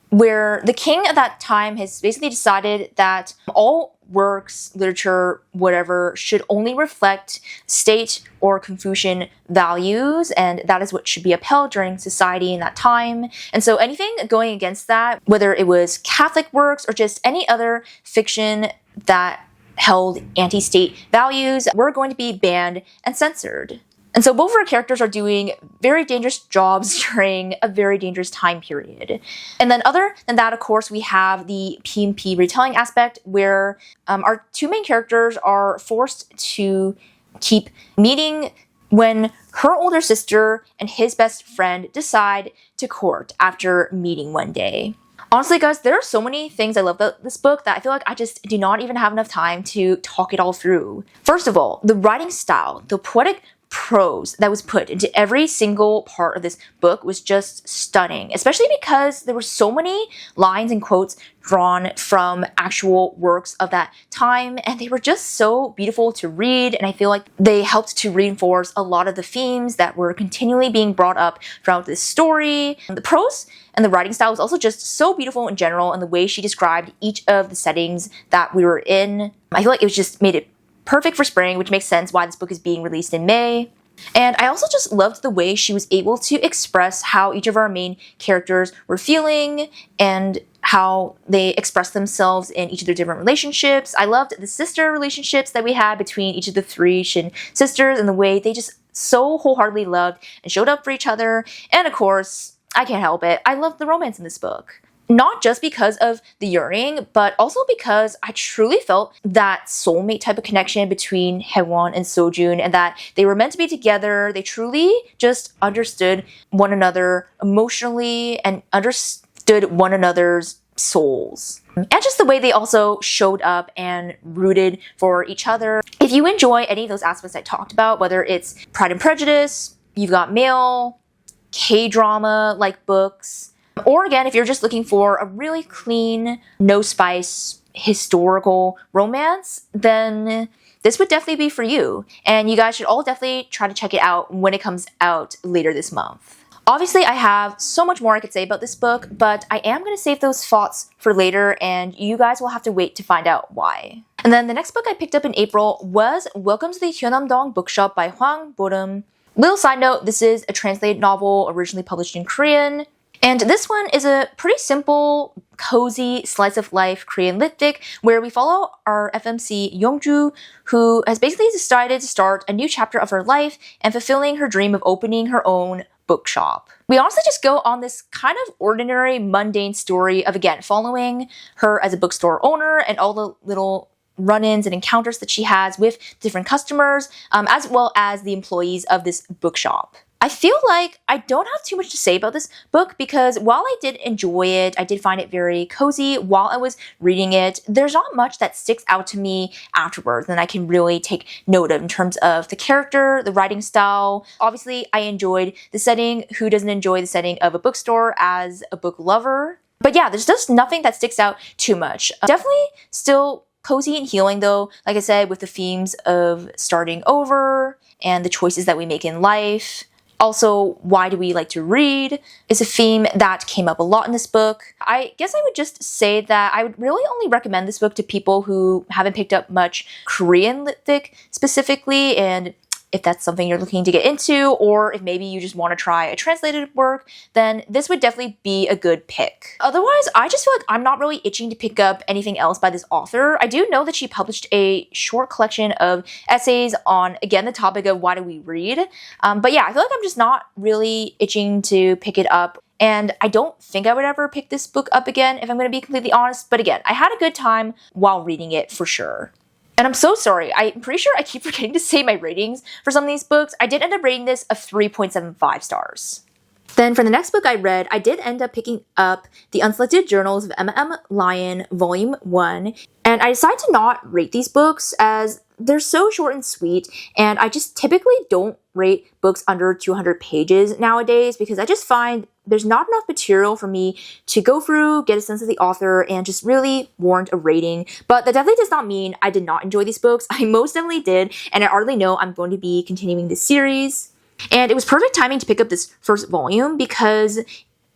where the king at that time has basically decided that all works, literature, whatever, should only reflect state or Confucian values, and that is what should be upheld during society in that time. And so anything going against that, whether it was Catholic works or just any other fiction that held anti-state values, were going to be banned and censored. And so both of our characters are doing very dangerous jobs during a very dangerous time period. And then other than that, of course, we have the P&P retelling aspect where our two main characters are forced to keep meeting when her older sister and his best friend decide to court after meeting one day. Honestly, guys, there are so many things I love about this book that I feel like I just do not even have enough time to talk it all through. First of all, the writing style, the poetic prose that was put into every single part of this book was just stunning, especially because there were so many lines and quotes drawn from actual works of that time, and they were just so beautiful to read, and I feel like they helped to reinforce a lot of the themes that were continually being brought up throughout this story. The prose and the writing style was also just so beautiful in general, and the way she described each of the settings that we were in, I feel like it was just made it perfect for spring, which makes sense why this book is being released in May. And I also just loved the way she was able to express how each of our main characters were feeling and how they expressed themselves in each of their different relationships. I loved the sister relationships that we had between each of the three Shin sisters and the way they just so wholeheartedly loved and showed up for each other. And of course, I can't help it, I loved the romance in this book. Not just because of the yearning, but also because I truly felt that soulmate type of connection between Haewon and Sojun, and that they were meant to be together. They truly just understood one another emotionally and understood one another's souls. And just the way they also showed up and rooted for each other. If you enjoy any of those aspects I talked about, whether it's Pride and Prejudice, You've Got Mail, K-drama like books, or again, if you're just looking for a really clean, no spice, historical romance, then this would definitely be for you. And you guys should all definitely try to check it out when it comes out later this month. Obviously, I have so much more I could say about this book, but I am going to save those thoughts for later, and you guys will have to wait to find out why. And then the next book I picked up in April was Welcome to the Hyunam-dong Bookshop by Hwang Bodum. Little side note, this is a translated novel originally published in Korean. And this one is a pretty simple, cozy, slice of life Korean lit fic where we follow our FMC Yongju, who has basically decided to start a new chapter of her life and fulfilling her dream of opening her own bookshop. We honestly just go on this kind of ordinary, mundane story of, again, following her as a bookstore owner and all the little run-ins and encounters that she has with different customers, as well as the employees of this bookshop. I feel like I don't have too much to say about this book because while I did enjoy it, I did find it very cozy while I was reading it, there's not much that sticks out to me afterwards and I can really take note of in terms of the character, the writing style. Obviously, I enjoyed the setting. Who doesn't enjoy the setting of a bookstore as a book lover? But yeah, there's just nothing that sticks out too much. Definitely still cozy and healing though, like I said, with the themes of starting over and the choices that we make in life. Also, why do we like to read is a theme that came up a lot in this book. I guess I would just say that I would really only recommend this book to people who haven't picked up much Korean lit fic specifically, and if that's something you're looking to get into, or if maybe you just want to try a translated work, then this would definitely be a good pick. Otherwise, I just feel like I'm not really itching to pick up anything else by this author. I do know that she published a short collection of essays on, again, the topic of why do we read. But yeah, I feel like I'm just not really itching to pick it up and I don't think I would ever pick this book up again if I'm going to be completely honest, but again, I had a good time while reading it for sure. And I'm so sorry, I'm pretty sure I keep forgetting to say my ratings for some of these books. I did end up rating this a 3.75 stars. Then for the next book I read, I did end up picking up the Unselected Journals of Emma M. Lyon, Volume 1, and I decided to not rate these books as they're so short and sweet, and I just typically don't rate books under 200 pages nowadays because I just find there's not enough material for me to go through, get a sense of the author, and just really warrant a rating. But that definitely does not mean I did not enjoy these books. I most definitely did, and I already know I'm going to be continuing this series. And it was perfect timing to pick up this first volume because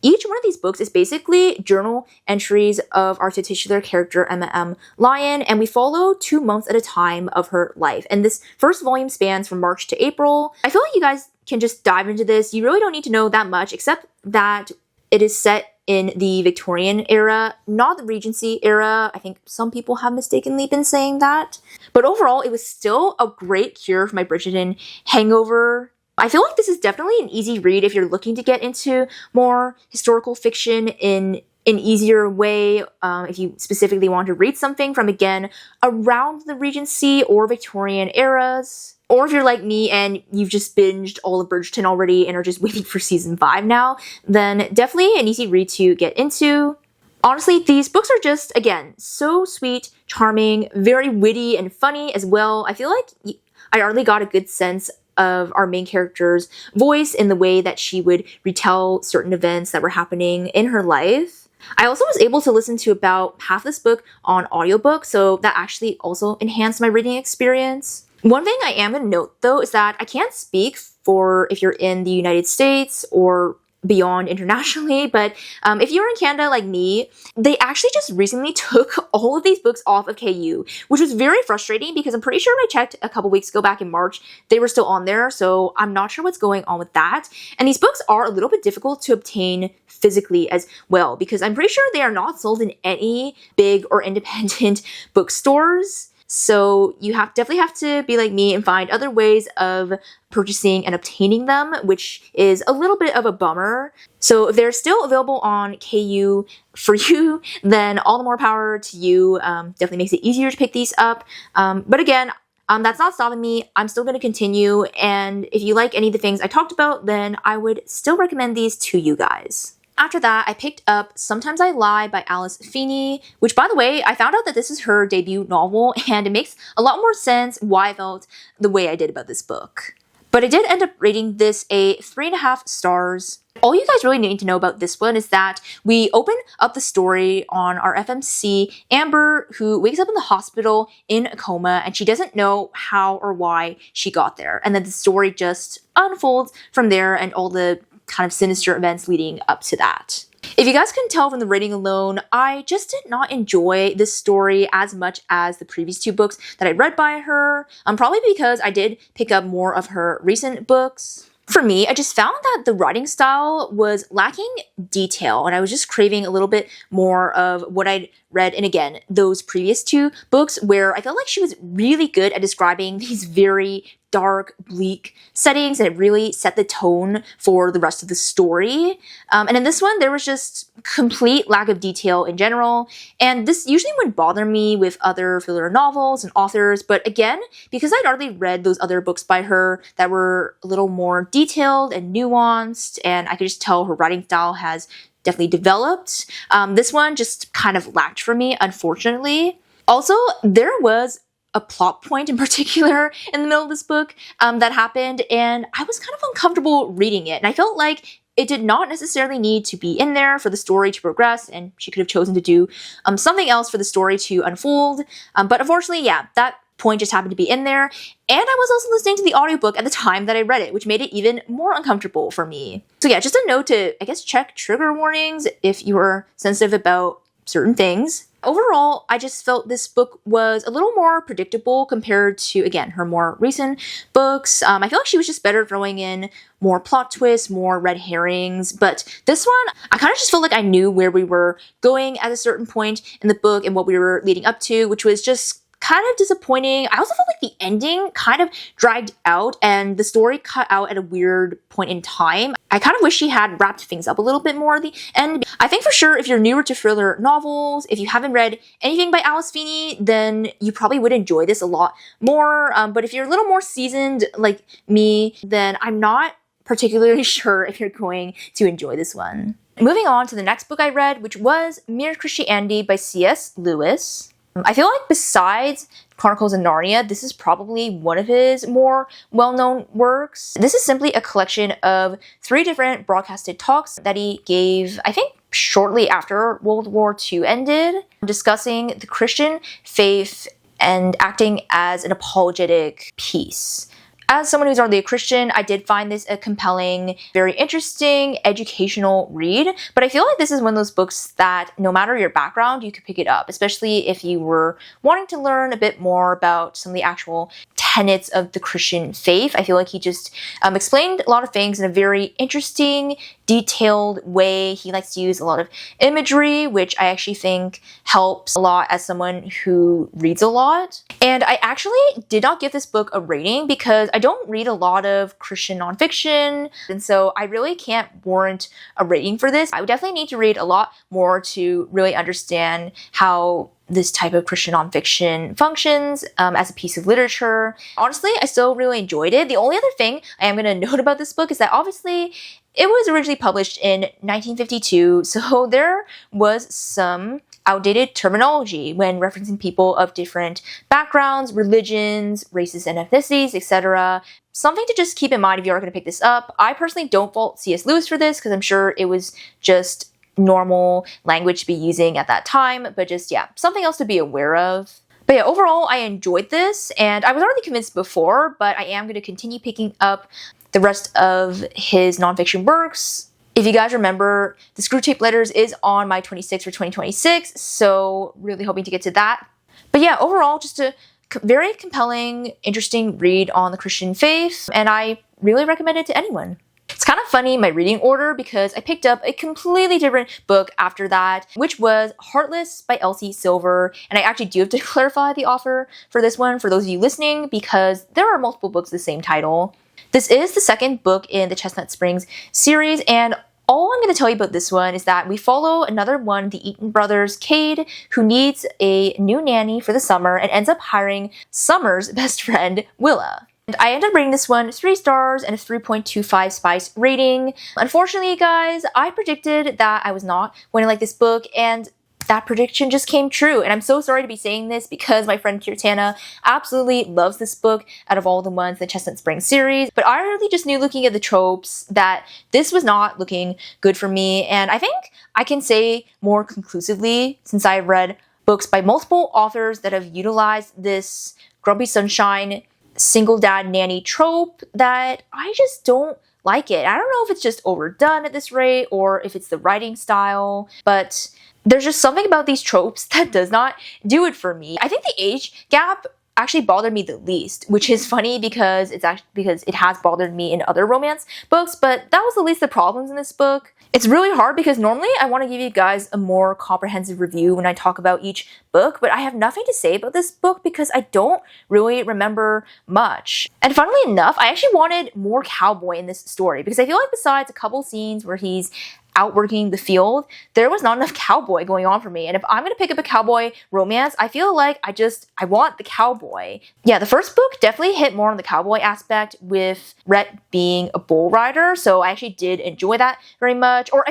each one of these books is basically journal entries of our titular character, Emma M. Lyon, and we follow 2 months at a time of her life. And this first volume spans from March to April. I feel like you guys can just dive into this. You really don't need to know that much, except that it is set in the Victorian era, not the Regency era. I think some people have mistakenly been saying that. But overall, it was still a great cure for my Bridgerton hangover. I feel like this is definitely an easy read if you're looking to get into more historical fiction in an easier way, if you specifically want to read something from, again, around the Regency or Victorian eras. Or if you're like me and you've just binged all of Bridgerton already and are just waiting for season 5 now, then definitely an easy read to get into. Honestly, these books are just, again, so sweet, charming, very witty and funny as well. I feel like I already got a good sense of our main character's voice in the way that she would retell certain events that were happening in her life. I also was able to listen to about half this book on audiobook, so that actually also enhanced my reading experience. One thing I am going to note, though, is that I can't speak for if you're in the United States or beyond internationally, but if you're in Canada like me, they actually just recently took all of these books off of KU, which was very frustrating because I'm pretty sure when I checked a couple weeks ago back in March, they were still on there, so I'm not sure what's going on with that. And these books are a little bit difficult to obtain physically as well because I'm pretty sure they are not sold in any big or independent bookstores. So you definitely have to be like me and find other ways of purchasing and obtaining them, which is a little bit of a bummer. So if they're still available on KU for you, then all the more power to you. Definitely makes it easier to pick these up. But again, that's not stopping me. I'm still going to continue. And if you like any of the things I talked about, then I would still recommend these to you guys. After that, I picked up Sometimes I Lie by Alice Feeney, which, by the way, I found out that this is her debut novel, and it makes a lot more sense why I felt the way I did about this book. But I did end up rating this a 3.5 stars. All you guys really need to know about this one is that we open up the story on our FMC, Amber, who wakes up in the hospital in a coma, and she doesn't know how or why she got there. And then the story just unfolds from there and all the kind of sinister events leading up to that. If you guys can tell from the rating alone, I just did not enjoy this story as much as the previous 2 books that I read by her, probably because I did pick up more of her recent books. For me, I just found that the writing style was lacking detail, and I was just craving a little bit more of what I'd read in, again, those previous 2 books where I felt like she was really good at describing these very dark, bleak settings, and it really set the tone for the rest of the story. And in this one, there was just complete lack of detail in general, and this usually wouldn't bother me with other filler novels and authors, but again, because I'd already read those other books by her that were a little more detailed and nuanced, and I could just tell her writing style has definitely developed, this one just kind of lacked for me, unfortunately. Also, there was a plot point in particular in the middle of this book that happened, and I was kind of uncomfortable reading it, and I felt like it did not necessarily need to be in there for the story to progress, and she could have chosen to do something else for the story to unfold, but unfortunately, yeah, that point just happened to be in there, and I was also listening to the audiobook at the time that I read it, which made it even more uncomfortable for me. So yeah, just a note to, I guess, check trigger warnings if you are sensitive about certain things. Overall, I just felt this book was a little more predictable compared to, again, her more recent books. I feel like she was just better throwing in more plot twists, more red herrings, but this one, I kind of just felt like I knew where we were going at a certain point in the book and what we were leading up to, which was just kind of disappointing. I also felt like the ending kind of dragged out and the story cut out at a weird point in time. I kind of wish she had wrapped things up a little bit more at the end. I think for sure if you're newer to thriller novels, if you haven't read anything by Alice Feeney, then you probably would enjoy this a lot more. But if you're a little more seasoned like me, then I'm not particularly sure if you're going to enjoy this one. Moving on to the next book I read, which was Mere Christianity by C.S. Lewis. I feel like besides Chronicles of Narnia, this is probably one of his more well-known works. This is simply a collection of 3 different broadcasted talks that he gave, I think, shortly after World War II ended, discussing the Christian faith and acting as an apologetic piece. As someone who's already a Christian, I did find this a compelling, very interesting, educational read. But I feel like this is one of those books that no matter your background, you could pick it up, especially if you were wanting to learn a bit more about some of the actual tenets of the Christian faith. I feel like he just explained a lot of things in a very interesting, detailed way. He likes to use a lot of imagery, which I actually think helps a lot as someone who reads a lot. And I actually did not give this book a rating because I don't read a lot of Christian nonfiction, and so I really can't warrant a rating for this. I would definitely need to read a lot more to really understand how this type of Christian nonfiction functions as a piece of literature. Honestly, I still really enjoyed it. The only other thing I am going to note about this book is that obviously it was originally published in 1952, so there was some outdated terminology when referencing people of different backgrounds, religions, races, and ethnicities, etc. Something to just keep in mind if you are going to pick this up. I personally don't fault C.S. Lewis for this because I'm sure it was just normal language to be using at that time, but just, yeah, something else to be aware of. But yeah, overall, I enjoyed this, and I was already convinced before, but I am going to continue picking up the rest of his nonfiction works. If you guys remember, the Screwtape Letters is on my 26 for 2026, so really hoping to get to that. But yeah, overall, just a very compelling, interesting read on the Christian faith, and I really recommend it to anyone. It's kind of funny, my reading order, because I picked up a completely different book after that, which was Heartless by Elsie Silver. And I actually do have to clarify the author for this one, for those of you listening, because there are multiple books with the same title. This is the second book in the Chestnut Springs series, and all I'm going to tell you about this one is that we follow another one, the Eaton brothers, Cade, who needs a new nanny for the summer and ends up hiring Summer's best friend, Willa. And I ended up rating this one 3 stars and a 3.25 spice rating. Unfortunately, guys, I predicted that I was not going to like this book, and that prediction just came true. And I'm so sorry to be saying this because my friend Kirtana absolutely loves this book out of all the ones in the Chestnut Springs series. But I really just knew, looking at the tropes, that this was not looking good for me. And I think I can say more conclusively, since I've read books by multiple authors that have utilized this Grumpy Sunshine single dad nanny trope, that I just don't like it. I don't know if it's just overdone at this rate or if it's the writing style, but there's just something about these tropes that does not do it for me. I think the age gap actually bothered me the least, which is funny because it has bothered me in other romance books, but that was the least of the problems in this book. It's really hard because normally I want to give you guys a more comprehensive review when I talk about each book, but I have nothing to say about this book because I don't really remember much. And funnily enough, I actually wanted more cowboy in this story because I feel like besides a couple scenes where he's out working the field, there was not enough cowboy going on for me. And if I'm going to pick up a cowboy romance, I feel like I want the cowboy. Yeah, the first book definitely hit more on the cowboy aspect with Rhett being a bull rider, so I actually did enjoy that very much. Or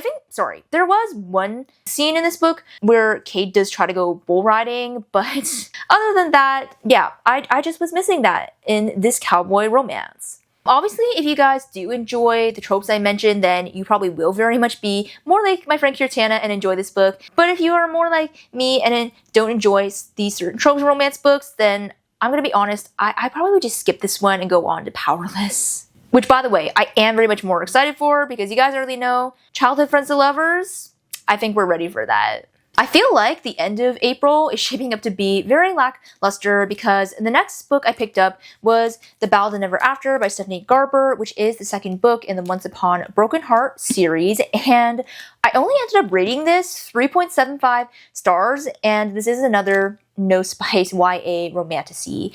there was one scene in this book where Cade does try to go bull riding, but other than that, yeah, I just was missing that in this cowboy romance. Obviously, if you guys do enjoy the tropes I mentioned, then you probably will very much be more like my friend Kirtana and enjoy this book. But if you are more like me and don't enjoy these certain tropes in romance books, then I'm going to be honest, I probably would just skip this one and go on to Powerless. Which, by the way, I am very much more excited for because you guys already know, childhood friends to lovers, I think we're ready for that. I feel like the end of April is shaping up to be very lackluster because the next book I picked up was The Ballad of Never After by Stephanie Garber, which is the second book in the Once Upon a Broken Heart series, and I only ended up rating this 3.75 stars, and this is another no spice YA romantasy.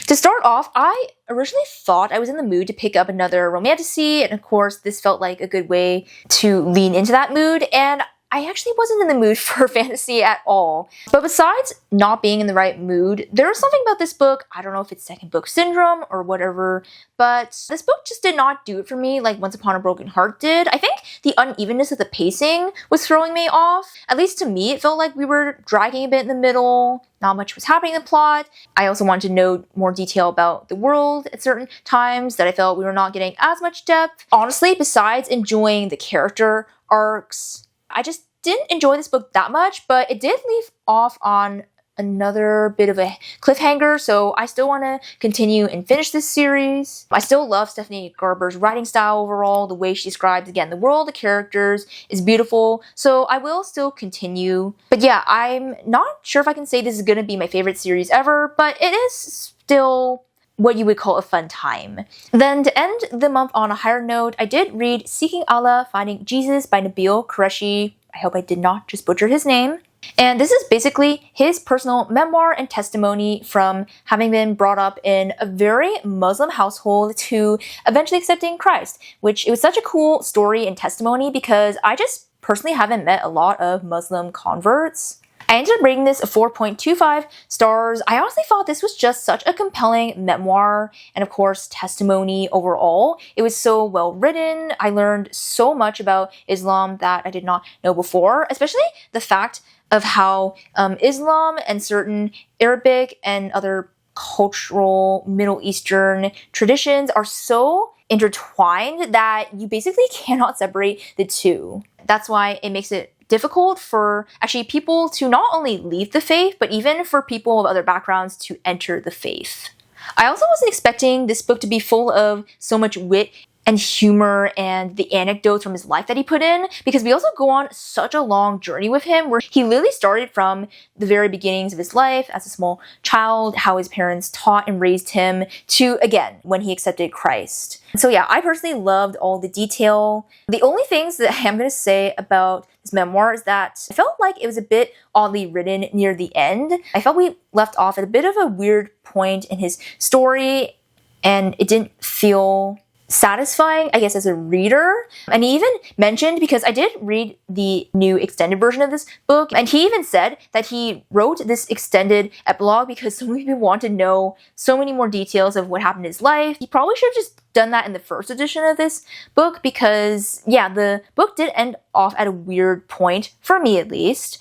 To start off, I originally thought I was in the mood to pick up another romantasy, and of course this felt like a good way to lean into that mood, and I actually wasn't in the mood for fantasy at all. But besides not being in the right mood, there was something about this book, I don't know if it's second book syndrome or whatever, but this book just did not do it for me like Once Upon a Broken Heart did. I think the unevenness of the pacing was throwing me off. At least to me, it felt like we were dragging a bit in the middle. Not much was happening in the plot. I also wanted to know more detail about the world at certain times that I felt we were not getting as much depth. Honestly, besides enjoying the character arcs, I just didn't enjoy this book that much, but it did leave off on another bit of a cliffhanger, so I still want to continue and finish this series. I still love Stephanie Garber's writing style overall. The way she describes, again, the world, the characters is beautiful, so I will still continue. But yeah, I'm not sure if I can say this is going to be my favorite series ever, but it is still what you would call a fun time. Then to end the month on a higher note, I did read Seeking Allah, Finding Jesus by Nabil Qureshi. I hope I did not just butcher his name. And this is basically his personal memoir and testimony from having been brought up in a very Muslim household to eventually accepting Christ, which it was such a cool story and testimony because I just personally haven't met a lot of Muslim converts. I ended up rating this a 4.25 stars. I honestly thought this was just such a compelling memoir and, of course, testimony overall. It was so well written. I learned so much about Islam that I did not know before, especially the fact of how Islam and certain Arabic and other cultural Middle Eastern traditions are so intertwined that you basically cannot separate the two. That's why it makes it difficult for actually people to not only leave the faith, but even for people of other backgrounds to enter the faith. I also wasn't expecting this book to be full of so much wit and humor and the anecdotes from his life that he put in, because we also go on such a long journey with him where he literally started from the very beginnings of his life as a small child, how his parents taught and raised him, to, again, when he accepted Christ. So yeah, I personally loved all the detail. The only things that I'm going to say about this memoir is that I felt like it was a bit oddly written near the end. I felt we left off at a bit of a weird point in his story, and it didn't feel satisfying, I guess, as a reader. And he even mentioned, because I did read the new extended version of this book, and he even said that he wrote this extended epilogue because so many people wanted to know so many more details of what happened in his life. He probably should have just done that in the first edition of this book because, yeah, the book did end off at a weird point, for me at least.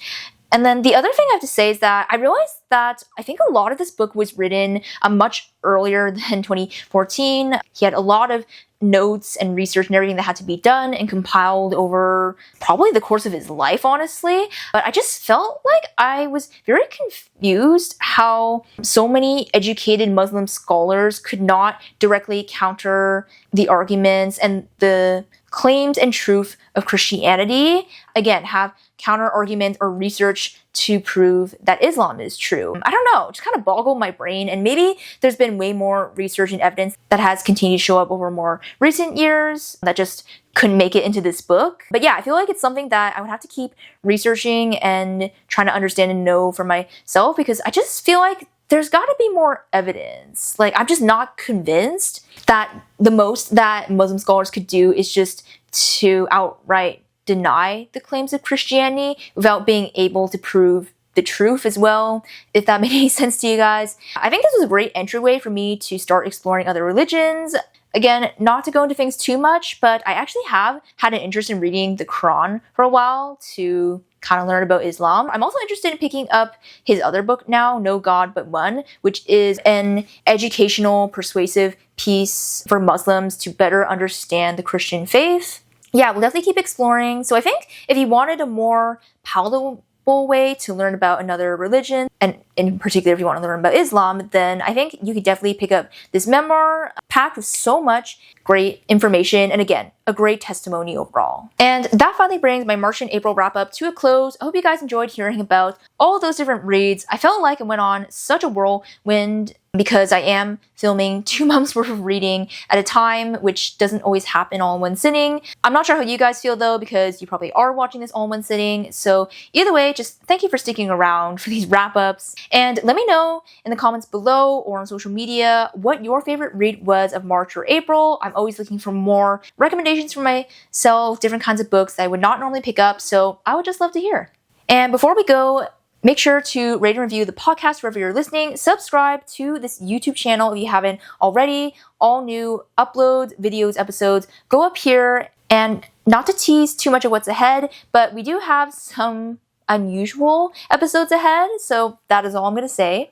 And then the other thing I have to say is that I realized that I think a lot of this book was written much earlier than 2014. He had a lot of notes and research and everything that had to be done and compiled over probably the course of his life, honestly. But I just felt like I was very confused how so many educated Muslim scholars could not directly counter the arguments and the claims and truth of Christianity, again, have counter arguments or research to prove that Islam is true. I don't know, it just kind of boggled my brain, and maybe there's been way more research and evidence that has continued to show up over more recent years that just couldn't make it into this book. But yeah, I feel like it's something that I would have to keep researching and trying to understand and know for myself, because I just feel like there's got to be more evidence. Like, I'm just not convinced that the most that Muslim scholars could do is just to outright deny the claims of Christianity without being able to prove the truth as well, if that made any sense to you guys. I think this was a great entryway for me to start exploring other religions. Again, not to go into things too much, but I actually have had an interest in reading the Quran for a while to kind of learn about Islam. I'm also interested in picking up his other book now, No God But One, which is an educational, persuasive piece for Muslims to better understand the Christian faith. Yeah, we'll definitely keep exploring. So I think if you wanted a more palatable way to learn about another religion and in particular if you want to learn about Islam, then I think you could definitely pick up this memoir packed with so much great information and again, a great testimony overall. And that finally brings my March and April wrap up to a close. I hope you guys enjoyed hearing about all those different reads. I felt like it went on such a whirlwind because I am filming 2 months worth of reading at a time, which doesn't always happen all in one sitting. I'm not sure how you guys feel though, because you probably are watching this all in one sitting. So either way, just thank you for sticking around for these wrap-ups. And let me know in the comments below or on social media what your favorite read was of March or April. I'm always looking for more recommendations for myself, different kinds of books that I would not normally pick up, so I would just love to hear. And before we go, make sure to rate and review the podcast wherever you're listening. Subscribe to this YouTube channel if you haven't already. All new uploads, videos, episodes go up here. And not to tease too much of what's ahead, but we do have some unusual episodes ahead, so that is all I'm going to say.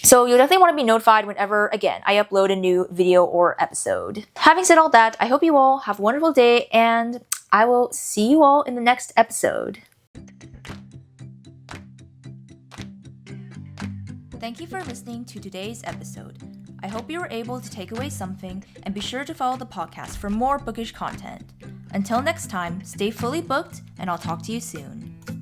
So you'll definitely want to be notified whenever, again, I upload a new video or episode. Having said all that, I hope you all have a wonderful day, and I will see you all in the next episode. Thank you for listening to today's episode. I hope you were able to take away something, and be sure to follow the podcast for more bookish content. Until next time, stay fully booked, and I'll talk to you soon.